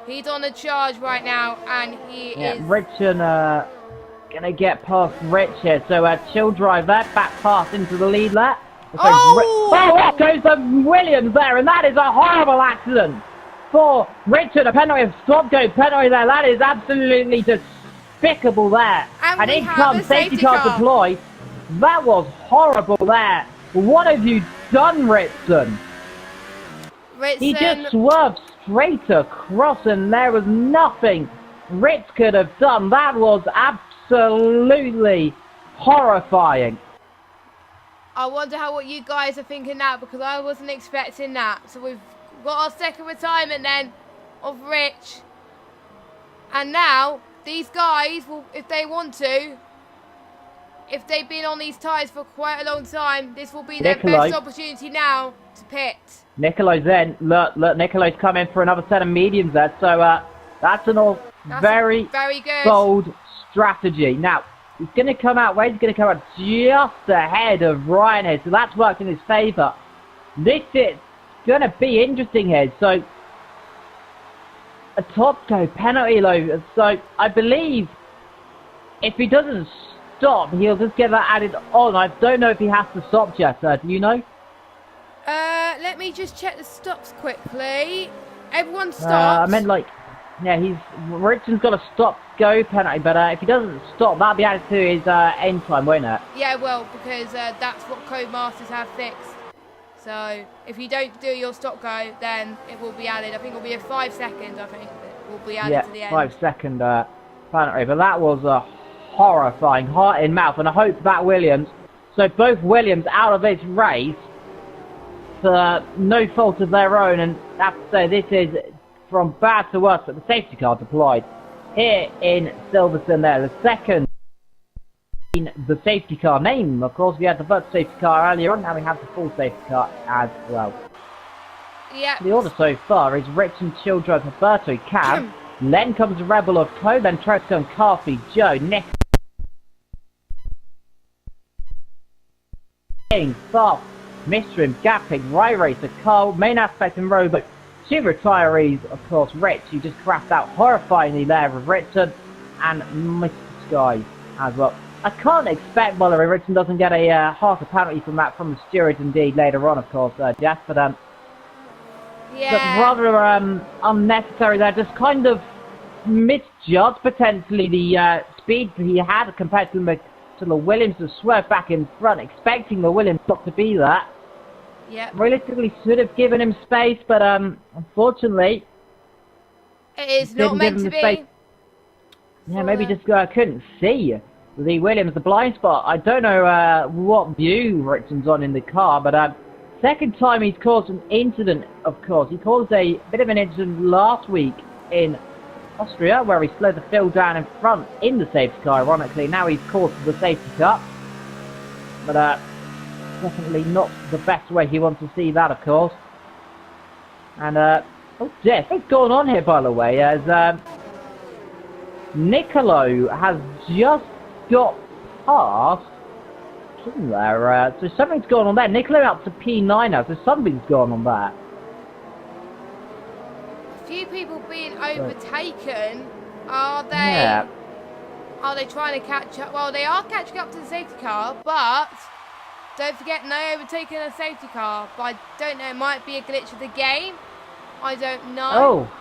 He's on a charge right now, and he is... Ritson going to get past Rich here. So Chill Drive there, back pass into the lead there. Off goes the Williams there, and that is a horrible accident for Richard. A penalty, a stop-go penalty there. That is absolutely despicable there. And in comes safety car deployed. That was horrible there. What have you done, Ritson? He just swerved straight across, and there was nothing Ritz could have done. That was absolutely horrifying. I wonder what you guys are thinking now, because I wasn't expecting that. So we've got our second retirement then of Rich. And now, these guys, will, if they want to, if they've been on these tyres for quite a long time, this will be their best opportunity now to pit. Nicolo's then, look, Nicolo's coming for another set of mediums there. So that's very good bold strategy. Now, he's going to come out, Wade's going to come out just ahead of Ryan here, so that's worked in his favour. This is going to be interesting here, so a top go penalty low, so I believe if he doesn't stop, he'll just get that added on. I don't know if he has to stop, Jess, do you know? Let me just check the stops quickly. Everyone stops. I meant like, yeah, Richard's got a stop-go penalty, but if he doesn't stop, that'll be added to his end time, won't it? Yeah, well, because that's what Codemasters have fixed. So, if you don't do your stop-go, then it will be added. I think it will be a 5 second, I think, it will be added to the end. 5 second penalty, but that was a horrifying, heart in mouth, and I hope that Williams, so both Williams out of this race, for no fault of their own, and I have to say, this is from bad to worse, but the safety car deployed here in Silverstone there. The second in the safety car name, of course, we had the first safety car earlier on, now we have the full safety car as well. Yeah. The order so far is Rich and Children, Roberto, Cam, then comes Rebel of Co, then Trexon, Carthy, Joe, Nick, Fast, Mistrim, Gapping, Ray Racer, Carl, Main Aspect and Robot. Two retirees, of course, Rich, who just crashed out horrifyingly there with Richard, and Mr. Sky as well. I can't expect, by the way, Richard doesn't get a half a penalty from that from the stewards indeed later on, of course, Jeff, but yeah. rather unnecessary there, just kind of misjudged potentially the speed he had compared to the Williams to swerve back in front, expecting the Williams not to be there. Yeah. Realistically, should have given him space, but unfortunately, it is not meant to be. Space. Yeah, maybe just couldn't see the Williams, the blind spot. I don't know what view Richard's on in the car, but second time he's caused an incident. Of course, he caused a bit of an incident last week in Austria, where he slowed the field down in front in the safety car. Ironically, now he's caused the safety car, but. definitely not the best way he wants to see that, of course. And, oh dear, what's going on here, by the way, as, Nicolo has just got past King there, so something's going on there. Nicolo up to P9 now, so something's going on there. A few people being overtaken. Are they? Yeah. Are they trying to catch up? Well, they are catching up to the safety car, but don't forget, no overtaking a safety car. But I don't know, it might be a glitch of the game. I don't know. Oh.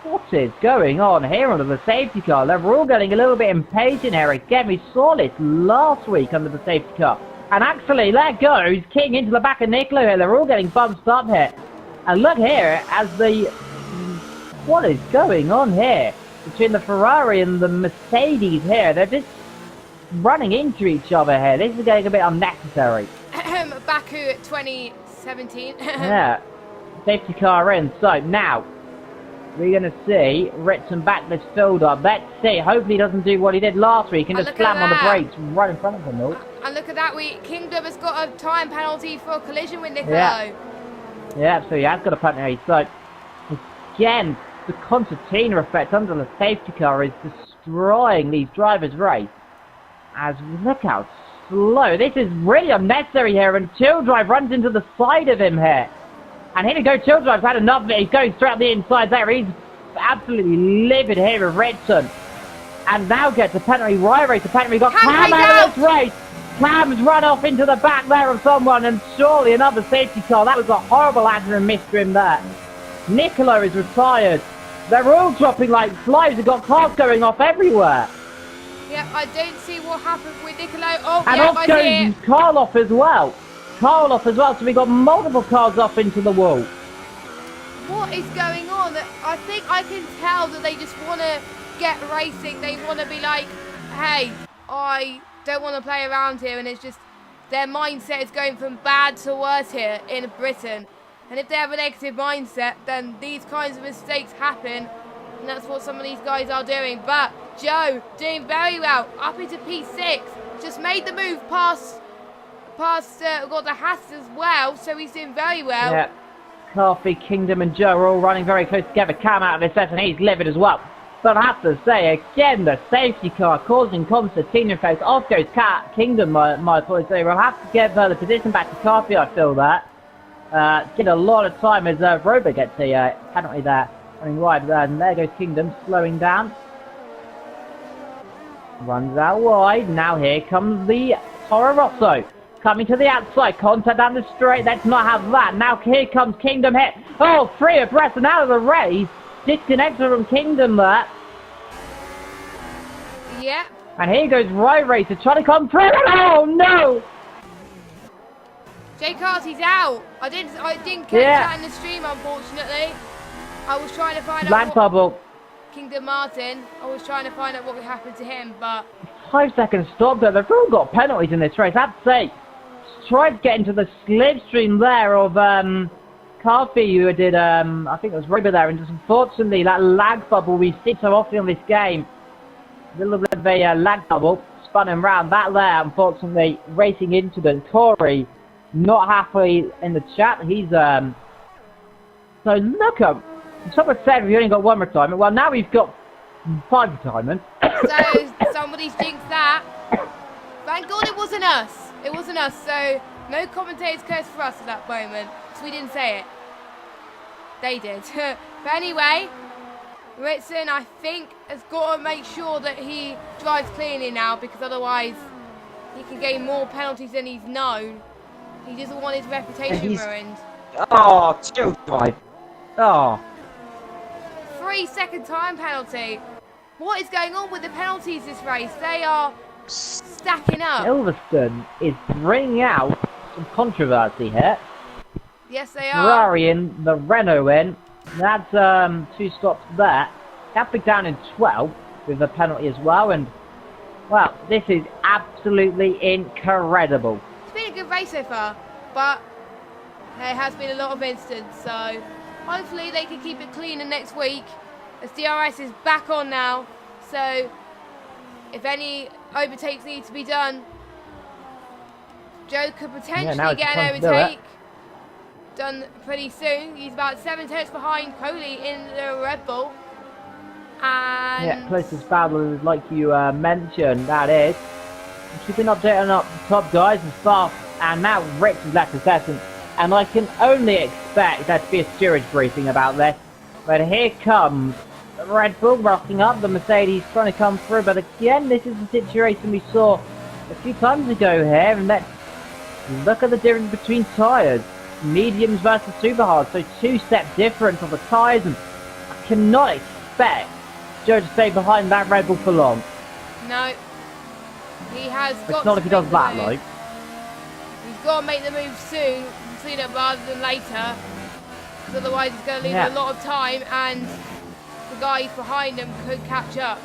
What is going on here under the safety car? They're all getting a little bit impatient here. Again, we saw this last week under the safety car. And actually, there goes King into the back of Nicolo here. They're all getting bumped up here. And look here, as the... What is going on here? Between the Ferrari and the Mercedes here. They're just running into each other here. This is getting a bit unnecessary. Baku 2017. Yeah. Safety car in. So, now... We're going to see Ritson back this field up. Let's see. Hopefully he doesn't do what he did last week and just slam on the brakes right in front of him. And look at that. Kingdom has got a time penalty for a collision with Nicolo. Yeah, so he has got a penalty. So, again, the concertina effect under the safety car is destroying these drivers' race. As look how slow. This is really unnecessary here. And Childrive runs into the side of him here. And here we go, Childrive's had enough of it. He's going straight up the inside there. He's absolutely livid here with Ritson. And now gets a penalty. Race a penalty. Got Cam out of this race. Cam's run off into the back there of someone. And surely another safety car. That was a horrible accident miss for him there. Nicolo is retired. They're all dropping like flies. They've got cars going off everywhere. Yeah, I don't see what happened with Nicolo. Oh, and yeah, off goes Karloff as well. Karloff as well, so we got multiple cars off into the wall. What is going on? I think I can tell that they just want to get racing. They want to be like, hey, I don't want to play around here. And it's just their mindset is going from bad to worse here in Britain. And if they have a negative mindset, then these kinds of mistakes happen. And that's what some of these guys are doing. But Joe doing very well, up into P6. Just made the move past got the Haas as well, so he's doing very well. Yeah, Carthy, Kingdom and Joe are all running very close together. Cam out of this set and he's livid as well. But I have to say, again, the safety car causing concertina effects. Off goes Kingdom, my point. So we'll have to get the position back to Carthy, I feel that. Get a lot of time as Robert gets a penalty there. Running wide, and there goes Kingdom, slowing down. Runs out wide. Now here comes the Toro Rosso. Coming to the outside, contact down the straight, let's not have that. Now here comes Kingdom hit. Oh, free abreast and out of the race. Disconnected from Kingdom there. Yeah. And here goes Racer trying to come through. Oh no! Jay Carty's out. I didn't catch that in the stream, unfortunately. I was trying to find out bubble. Kingdom Martin. I was trying to find out what happened to him, but 5 seconds stop there. They've all got penalties in this race. I have to say, tried to get into the slipstream there of Carthy, who did I think it was Ribber there, and just unfortunately that lag bubble we see so often in this game. A little bit of a lag bubble spun him round. That there, unfortunately, racing incident. Corey not happy in the chat. He's so look up. Someone said we only got one retirement. Well, now we've got 5 retirements. So somebody's jinxed that. Thank God it wasn't us. It wasn't us, so no commentators cursed for us at that moment, because we didn't say it. They did. But anyway, Ritson, I think, has got to make sure that he drives cleanly now, because otherwise he can gain more penalties than he's known. He doesn't want his reputation ruined. Oh, 2-5. Oh. 3-second time penalty. What is going on with the penalties this race? They are stacking up. Silverstone is bringing out some controversy here. Yes, they are. Ferrari in, the Renault in. That's 2 stops there. Gatwick down in 12 with a penalty as well. And, well, this is absolutely incredible. It's been a good race so far, but there has been a lot of incidents. So hopefully they can keep it clean next week, as DRS is back on now. So if any overtakes need to be done, Joe could now potentially it's get time an to do it. overtake done pretty soon. He's about 7 tenths behind Coley in the Red Bull. And Yeah, closest battle, like you mentioned, that is. Keeping updated on the top guys and fast, and now Rich is left the session. And I can only expect there to be a steerage briefing about this. But here comes the Red Bull rocking up, the Mercedes trying to come through. But again, this is the situation we saw a few times ago here. And let's look at the difference between tyres. Mediums versus super hard. So 2-step difference on the tyres. And I cannot expect Joe to stay behind that Red Bull for long. no, he has got It's not to if he does make the that, move. like. He's got to make the move sooner rather than later. Because otherwise he's going to lose Yeah. a lot of time and the guys behind him could catch up.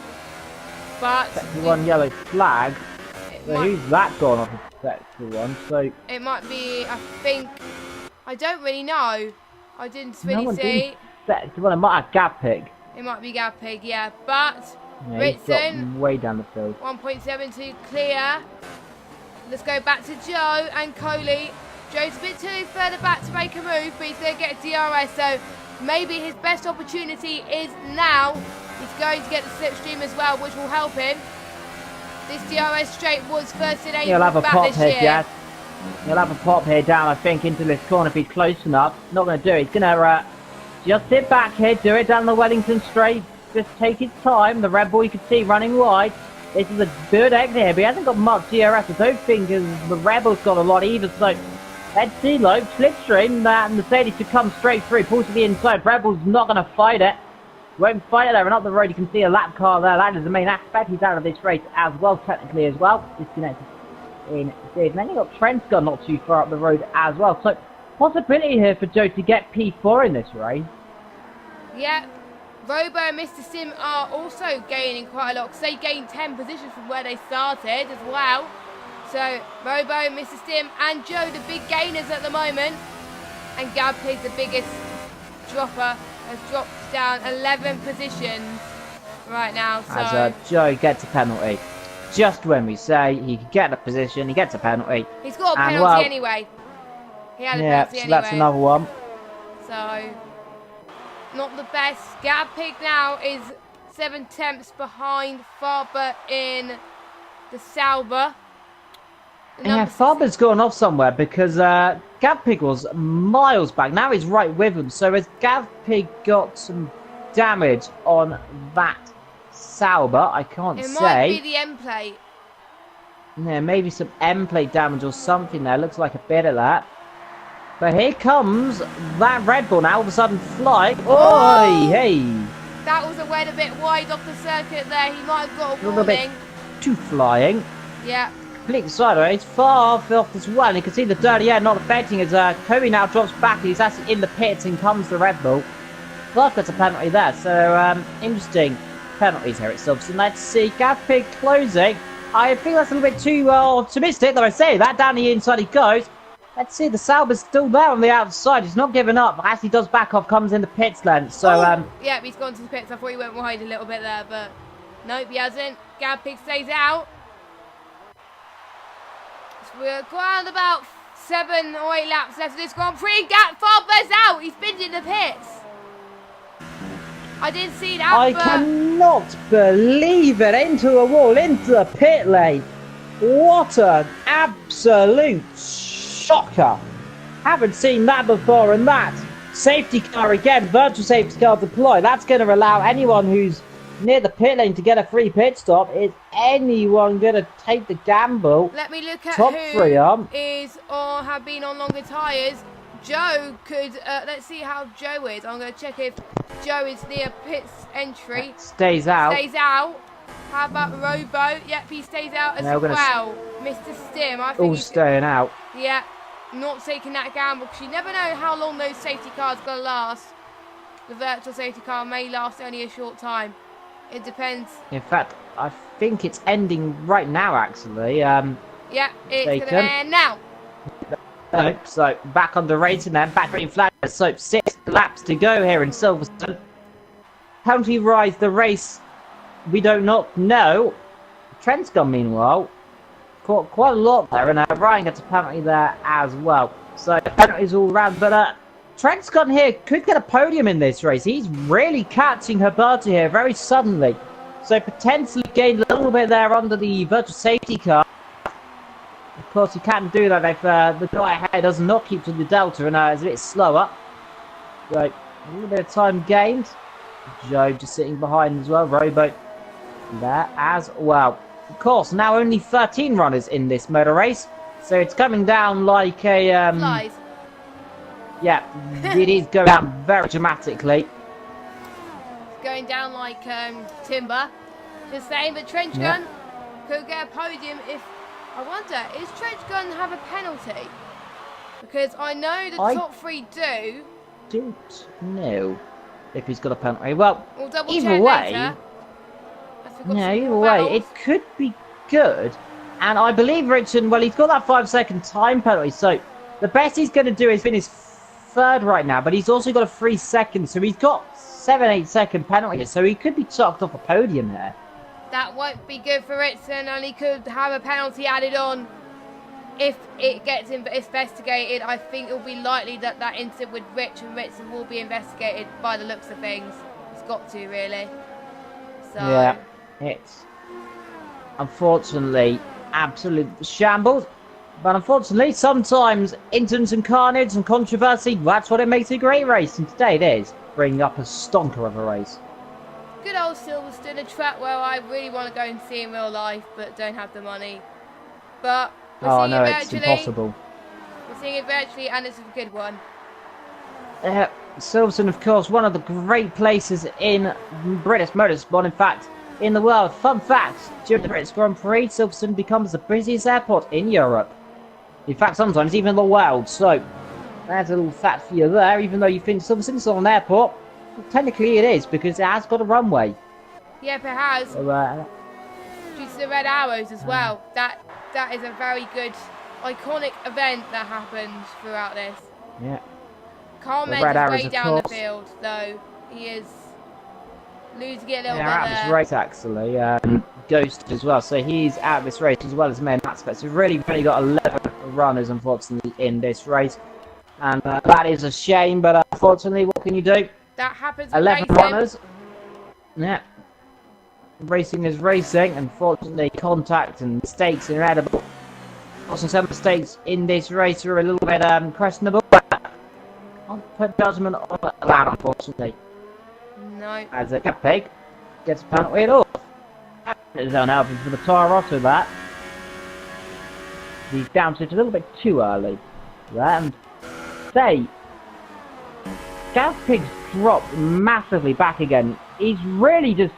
But Sector 1 yellow flag. So might- who's that gone off of Sector 1? So it might be, I think, I don't really know. I didn't really no one see. did Sector 1. It might have Gap Pig. It might be Gab Pig, yeah. But Yeah, he's got Ritson, way down the field. 1.72 clear. Let's go back to Joe and Coley. Joe's a bit too further back to make a move, but he's going to get a DRS, so maybe his best opportunity is now. He's going to get the slipstream as well, which will help him. This DRS straight was first in He'll have a back pop this here, year. Jazz. He'll have a pop here down, I think, into this corner if he's close enough. Not going to do it. He's going to just sit back here, do it down the Wellington straight. Just take his time. The Red Bull you can see running wide. This is a good exit here, but he hasn't got much DRS. I don't think the Red Bull's got a lot either, so let's see, like, slipstream. That Mercedes should come straight through, pull to the inside. Red Bull's not going to fight it. Won't fight it there, and up the road you can see a lap car there. That is the main aspect. He's out of this race as well, technically as well. Disconnected in third. And then you've got Trent's gone not too far up the road as well. So, possibility here for Joe to get P4 in this race. Yeah, Robo and Mr. Sim are also gaining quite a lot because they gained 10 positions from where they started as well. So Robo, Mr. Sim and Joe, the big gainers at the moment. And Gab Pig, the biggest dropper, has dropped down 11 positions right now. So As Joe gets a penalty. Just when we say he could get a position, he gets a penalty. he's got a and penalty well, anyway. He had a Yeah, penalty so anyway. that's another one. So, not the best. Gab Pig now is 7 tenths behind Faber in the Sauber. Yeah, Faber's gone off somewhere because Gavpig was miles back. Now he's right with him. So has Gavpig got some damage on that Sauber? I can't It say. might be the end plate. Yeah, maybe some end plate damage or something there. Looks like a bit of that. But here comes that Red Bull now, all of a sudden flying. Oh! Oi, hey! That was a bit wide off the circuit there. He might have got a A little bit warning. too flying. Yeah. Completely sideways, far off as well. You can see the dirty air not affecting as Kobe now drops back. He's actually in the pits and comes the Red Bull. Clark gets a penalty there, so interesting penalties here at Silverstone. Let's see, Gavpig closing. I think that's a little bit too optimistic that I say that. Down the inside he goes. Let's see, the Sauber's still there on the outside. He's not giving up. As he does back off, comes in the pits then. So, yeah, he's gone to the pits. I thought he went wide a little bit there, but nope, he hasn't. Gavpig stays out. So we're around about 7 or 8 laps left of this Grand Prix. Faber's out. He's been in the pits. I didn't see that, I but cannot believe it. Into a wall, into the pit lane. What an absolute shocker. Haven't seen that before, and that safety car again, virtual safety car deployed. That's going to allow anyone who's near the pit lane to get a free pit stop. Is anyone going to take the gamble? let me look at Top who three up. is or have been on longer tyres. Joe could, let's see how Joe is. I'm going to check if Joe is near pits entry. Stays out. Stays out. How about Robo? Yep, he stays out as Now we're gonna well. Mr. Stim, I think All he's staying out. yeah, not taking that gamble because you never know how long those safety cars going to last. The virtual safety car may last only a short time. It depends. In fact, I think it's ending right now, actually. Yeah, it's going to Taken. end now. So back on the rating then, back green flag. So 6 laps to go here in Silverstone. Penalty rise the race. We do not know. Trent's gone meanwhile. caught quite a lot there, and Ryan gets a penalty there as well. So penalties all round, but Trent's Gun here could get a podium in this race. He's really catching Herberto here very suddenly. So potentially gained a little bit there under the virtual safety car. Of course, you can't do that if the guy ahead does not keep to the delta and is a bit slower. So a little bit of time gained. Joe just sitting behind as well. Rowboat there as well. Of course, now only 13 runners in this motor race, so it's coming down like a Flies. Yeah, it is going down very dramatically. It's going down like timber. Just saying, but Trench Gun could get a podium if. I wonder, is Trench Gun have a penalty? Because I know the top three do. Don't know if he's got a penalty. Well, We'll double either check way. later. Yeah, either way, it could be good. And I believe Richard, well, he's got that 5-second time penalty, so the best he's going to do is finish third right now, but he's also got a 3 seconds, so he's got 7-8 second penalty, so he could be chucked off a podium there. That won't be good for Ritson, and he could have a penalty added on if it gets investigated. I think it will be likely that that incident with Rich and Ritson will be investigated by the looks of things. It's got to, really. So yeah, it's unfortunately absolute shambles. But unfortunately, sometimes incidents and carnage and controversy, that's what it makes a great race. And today it is bringing up a stonker of a race. good old Silverstone, a track where I really want to go and see in real life, but don't have the money. But we're seeing it it's virtually. impossible. We're seeing it virtually, and it's a good one. Silverstone, of course, one of the great places in British motorsport. In fact, in the world. Fun fact, during the British Grand Prix, Silverstone becomes the busiest airport in Europe. In fact, sometimes even the world. So, that's a little fact for you there. Even though you think Silverstone's not an airport, well, technically it is, because it has got a runway. Yep, it has. So, Due to the red arrows as well. That is a very good, iconic event that happened throughout this. yeah. Carl The Mendes red is arrows, way of down the course. field, though. He is losing it a little Yeah, bit out of this there. race actually. Ghost as well, so he's out of this race as well as main aspects. We've really got 11 runners, unfortunately, in this race, and that is a shame. But unfortunately, what can you do? That happens with 11 racing. runners. Yeah, racing is racing. Unfortunately, contact and mistakes are inevitable. Also, some mistakes in this race are a little bit questionable, but I'll put judgment on that, unfortunately. No. As a cupcake gets a penalty at all. There's an helping for the Toronto that. He's down to it a little bit too early. And say, Pig's dropped massively back again. He's really just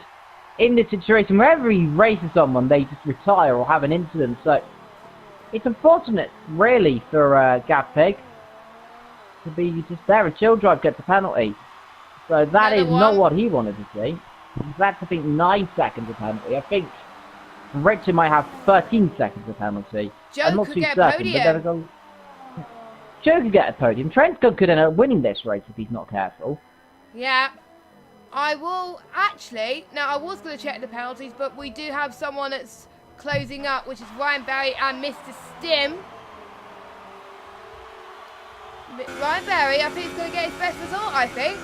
in this situation wherever he races someone, they just retire or have an incident. So it's unfortunate, really, for Pig to be just there. And Chill Drive gets a penalty. So that is not what he wanted to see. That's, I think, 9 seconds of penalty. I think Richard might have 13 seconds of penalty. Joe not could too get a certain, but podium. Joe could get a podium. Trent could end up winning this race if he's not careful. Yeah. I will actually, now I was going to check the penalties, but we do have someone that's closing up, which is Ryan Barry and Mr. Stim. Ryan Barry, I think he's going to get his best result, I think,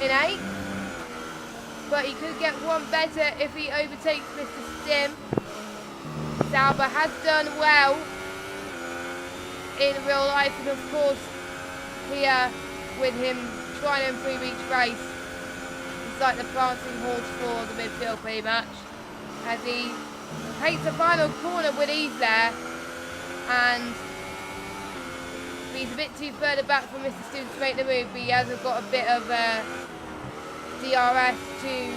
in 8. But he could get one better if he overtakes Mr. Stim. Sauber has done well in real life, and of course here with him trying to improve each race, it's like the prancing horse for the midfield pretty much, as he takes the final corner with ease there, and he's a bit too further back for Mr. Stim to make the move, but he hasn't got a bit of DRS to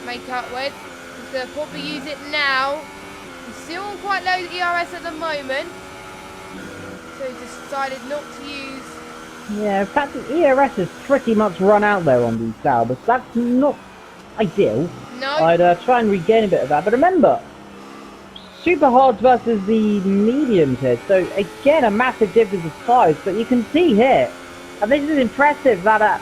make up with. He's going to probably use it now. He's still on quite low ERS at the moment, so he decided not to use. Yeah, in fact, the ERS is pretty much run out there on these Saubers. That's not ideal. No. I'd try and regain a bit of that. But remember, super hards versus the mediums here. So again, a massive difference of size. But you can see here, and this is impressive, that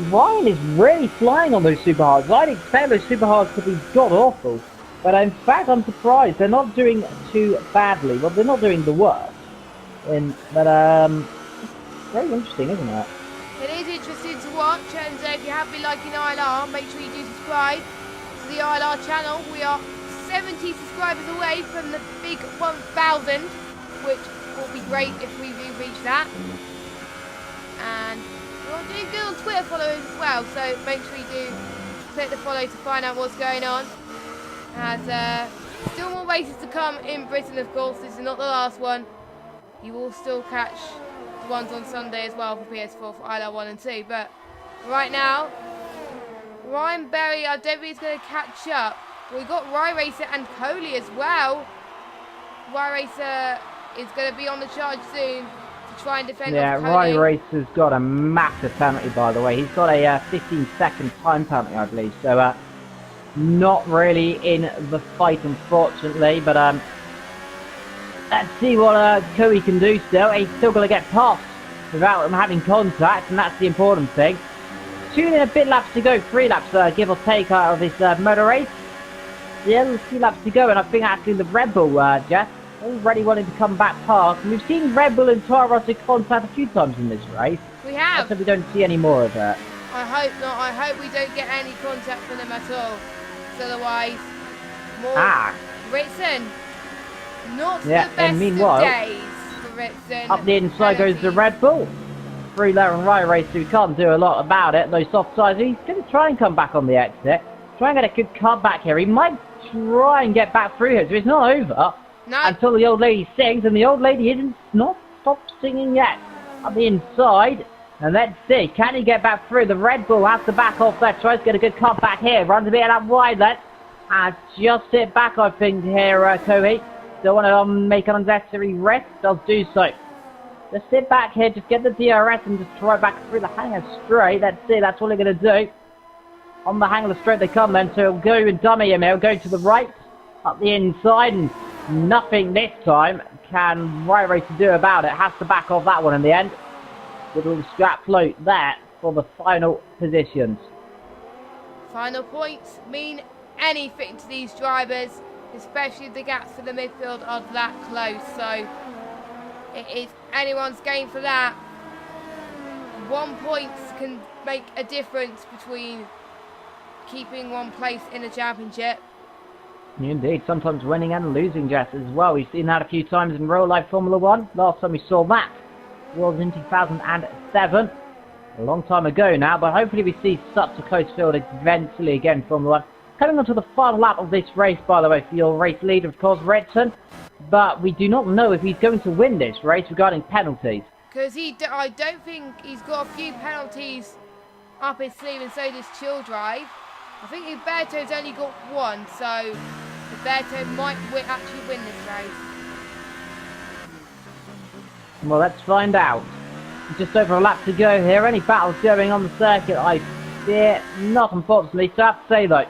Ryan is really flying on those super hards. I'd expect those super hards to be god awful. But in fact, I'm surprised they're not doing too badly. Well, they're not doing the worst. But very interesting, isn't it? It is interesting to watch, and if you have been liking ILR, make sure you do subscribe to the ILR channel. We are 70 subscribers away from the big 1,000, which will be great if we do reach that. And we're doing good on Twitter followers as well, so make sure you do click the follow to find out what's going on. As still more races to come in Britain, of course. This is not the last one. You will still catch the ones on Sunday as well for PS4 for ILR1 and 2. But right now, Ryan Berry, I don't think he's going to catch up. We've got Rye Racer and Coley as well. Rye Racer is going to be on the charge soon to try and defend off Coley. Rye Racer's got a massive penalty, by the way. He's got a 15-second time penalty, I believe. So, not really in the fight, unfortunately. But, let's see what Coley can do still. He's still going to get past without him having contact, and that's the important thing. 2.5 laps to go, 3 laps, give or take, out of this motor race. Yeah, there's 2 laps to go, and I think actually the Red Bull, Jeff, already wanting to come back past. And we've seen Red Bull and Toro Rosso contact a few times in this race. We have. So we don't see any more of it. I hope not. I hope we don't get any contact from them at all. Otherwise, more Ritson. Not the best and meanwhile, of days for Ritson. Up the inside goes the Red Bull. 3-letter and Rye Racer, who can't do a lot about it. Those soft sides, he's going to try and come back on the exit. Try and get a good cut back here. He might try and get back through here, so it's not over until the old lady sings, and the old lady isn't not stopped singing yet. Up the inside, and let's see, can he get back through? The Red Bull has to back off there, tries to get a good cut back here, runs a bit of that wide let, and just sit back, I think, here, Kohei. Don't want to make an unnecessary risk, does do so. Just sit back here, just get the DRS and just try back through the hanger straight. Let's see, that's all they're going to do. On the hanger straight they come then, so he'll go and dummy him. He'll go to the right, up the inside, and nothing this time can Rye Racer do about it. Has to back off that one in the end. Good little scrap float there for the final positions. Final points mean anything to these drivers, especially if the gaps for the midfield are that close. So it is anyone's game for that. 1 point can make a difference between keeping one place in the championship. Indeed, sometimes winning and losing, Jess, as well. We've seen that a few times in real life Formula 1. Last time we saw that was in 2007. A long time ago now, but hopefully we see such a close field eventually again in Formula 1. Coming on to the final lap of this race, by the way, for your race leader, of course, Ritson. But we do not know if he's going to win this race regarding penalties. Because I don't think he's got a few penalties up his sleeve, and so does Chill Drive. I think Humberto's only got 1, so Humberto might actually win this race. Well, let's find out. Just over a lap to go here. Any battles going on the circuit? I fear not, unfortunately. So I have to say, though,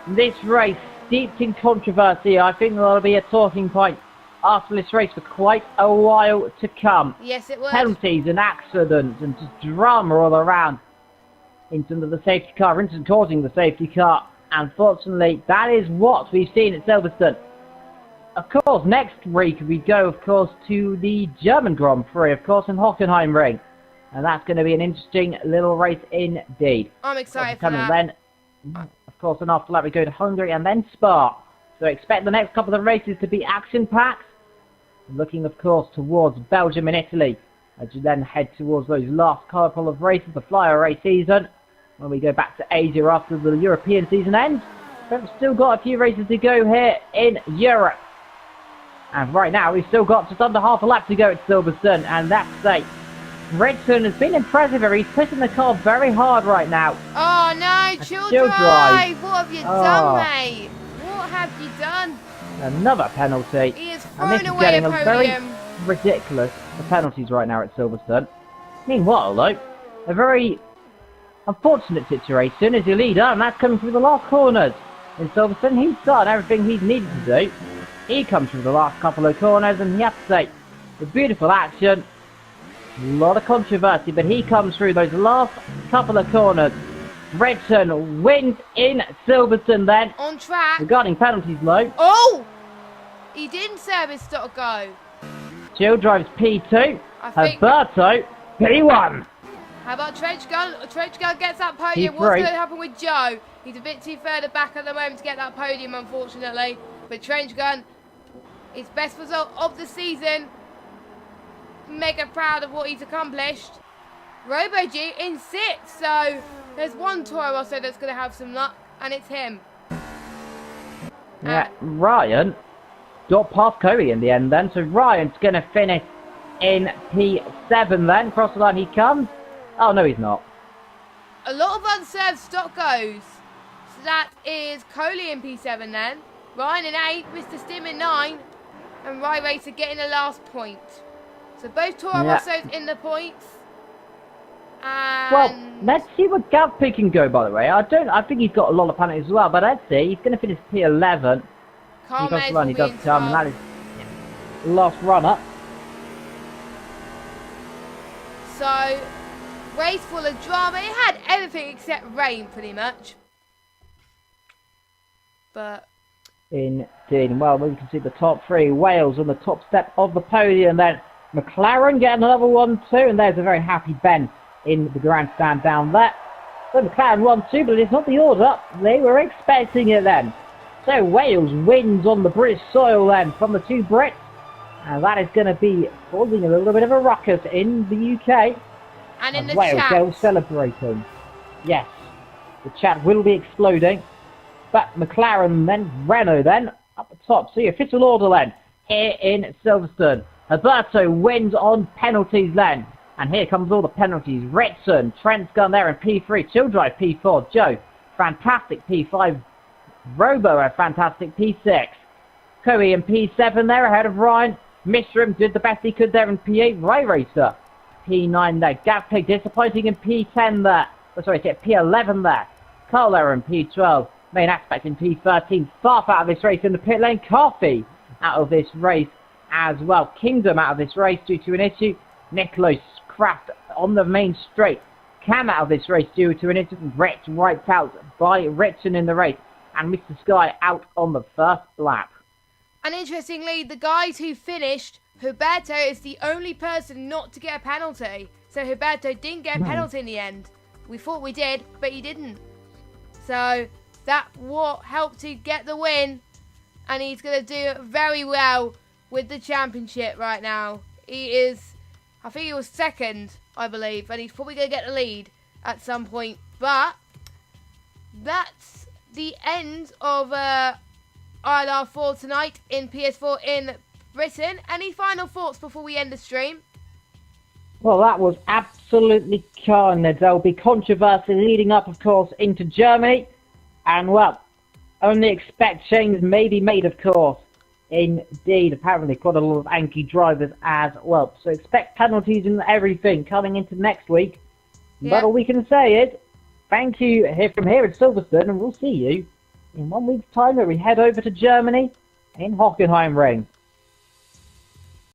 this race, steeped in controversy, I think there'll be a talking point after this race for quite a while to come. Yes, it will. Penalties and accidents and just drama all around. Into the safety car, into causing the safety car. Unfortunately, that is what we've seen at Silverstone. Of course, next week we go, of course, to the German Grand Prix, of course, in Hockenheimring. And that's going to be an interesting little race indeed. I'm excited for that. Then, of course, and after that we go to Hungary and then Spa. So expect the next couple of races to be action-packed. Looking, of course, towards Belgium and Italy. As you then head towards those last couple of races, the flyer race season. When we go back to Asia after the European season ends. But we've still got a few races to go here in Europe. And right now, we've still got just under half a lap to go at Silverstone. And that's it. Ritson has been impressive here. He's pushing the car very hard right now. Oh no, Chill Drive! What have you done, mate? What have you done? Another penalty. He has And this thrown is away getting a a very podium. ridiculous penalties right now at Silverstone. Meanwhile, though, a very unfortunate situation is your leader, and that's coming through the last corners. In Silverstone, he's done everything he's needed to do. He comes through the last couple of corners, and you have to say, the beautiful action. A lot of controversy, but he comes through those last couple of corners. Redson wins in Silverstone then. On track. Regarding penalties, though. Oh! He didn't serve his stop go. Jill drives P2. I think. Alberto, P1. How about Trenchgun? Trenchgun gets that podium. P3. What's going to happen with Joe? He's a bit too further back at the moment to get that podium, unfortunately. But Trenchgun, his best result of the season. Mega proud of what he's accomplished. Robo G in 6th. So there's one Toro Rosso that's going to have some luck, and it's him. Yeah, Ryan got past Cody in the end then. So Ryan's going to finish in P7 then. Cross the line he comes. Oh, no, he's not. A lot of unserved stock goes. So that is Coley in P7 then. Ryan in 8, Mr. Stim in 9. And Rye Racer getting the last point. So both Toro Rossos in the points. And well, let's see what Gav can go, by the way. I think he's got a lot of penalties as well, but let's see. He's going to finish P11. Carmez He does come, and that is last runner. So, race full of drama. It had everything except rain, pretty much. But indeed, well, we can see the top 3. Wales on the top step of the podium. Then McLaren getting another 1-2, and there's a very happy Ben in the grandstand down there. So McLaren 1-2, but it's not the order they were expecting it then. So Wales wins on the British soil then from the 2 Brits. And that is going to be causing a little bit of a ruckus in the UK. And in the Wales chat. still celebrating. Yes, the chat will be exploding. But McLaren then, Renault then, up the top. So the official order then, here in Silverstone. Alberto wins on penalties then. And here comes all the penalties. Ritson, Trent's gone there in P3. Childrive P4. Joe, fantastic P5. Robo, a fantastic P6. Coe in P7 there ahead of Ryan. Mishram did the best he could there in P8. Ray Racer, P9 there. Gavpig disappointing in P10 there. Oh, sorry, P11 there. Carl there in P12. Main aspect in P13. Farf out of this race in the pit lane. Coffee out of this race as well. Kingdom out of this race due to an issue. Nicholas Kraft on the main straight. Cam out of this race due to an incident. Rich wiped out by Richon in the race. And Mr. Sky out on the first lap. And interestingly, the guys who finished, Huberto is the only person not to get a penalty. So Huberto didn't get a penalty in the end. We thought we did, but he didn't. So that what helped to get the win. And he's going to do very well with the championship right now. He is, I think he was 2nd, I believe. And he's probably going to get the lead at some point. But that's the end of ILR4 tonight in PS4 in Britain. Any final thoughts before we end the stream? Well, that was absolutely carnage. There will be controversy leading up, of course, into Germany. And, well, only expect changes may be made, of course. Indeed, apparently quite a lot of Anki drivers as well. So expect penalties and everything coming into next week. Yeah. But all we can say is, thank you from here at Silverstone, and we'll see you in 1 week's time where we head over to Germany in Hockenheimring.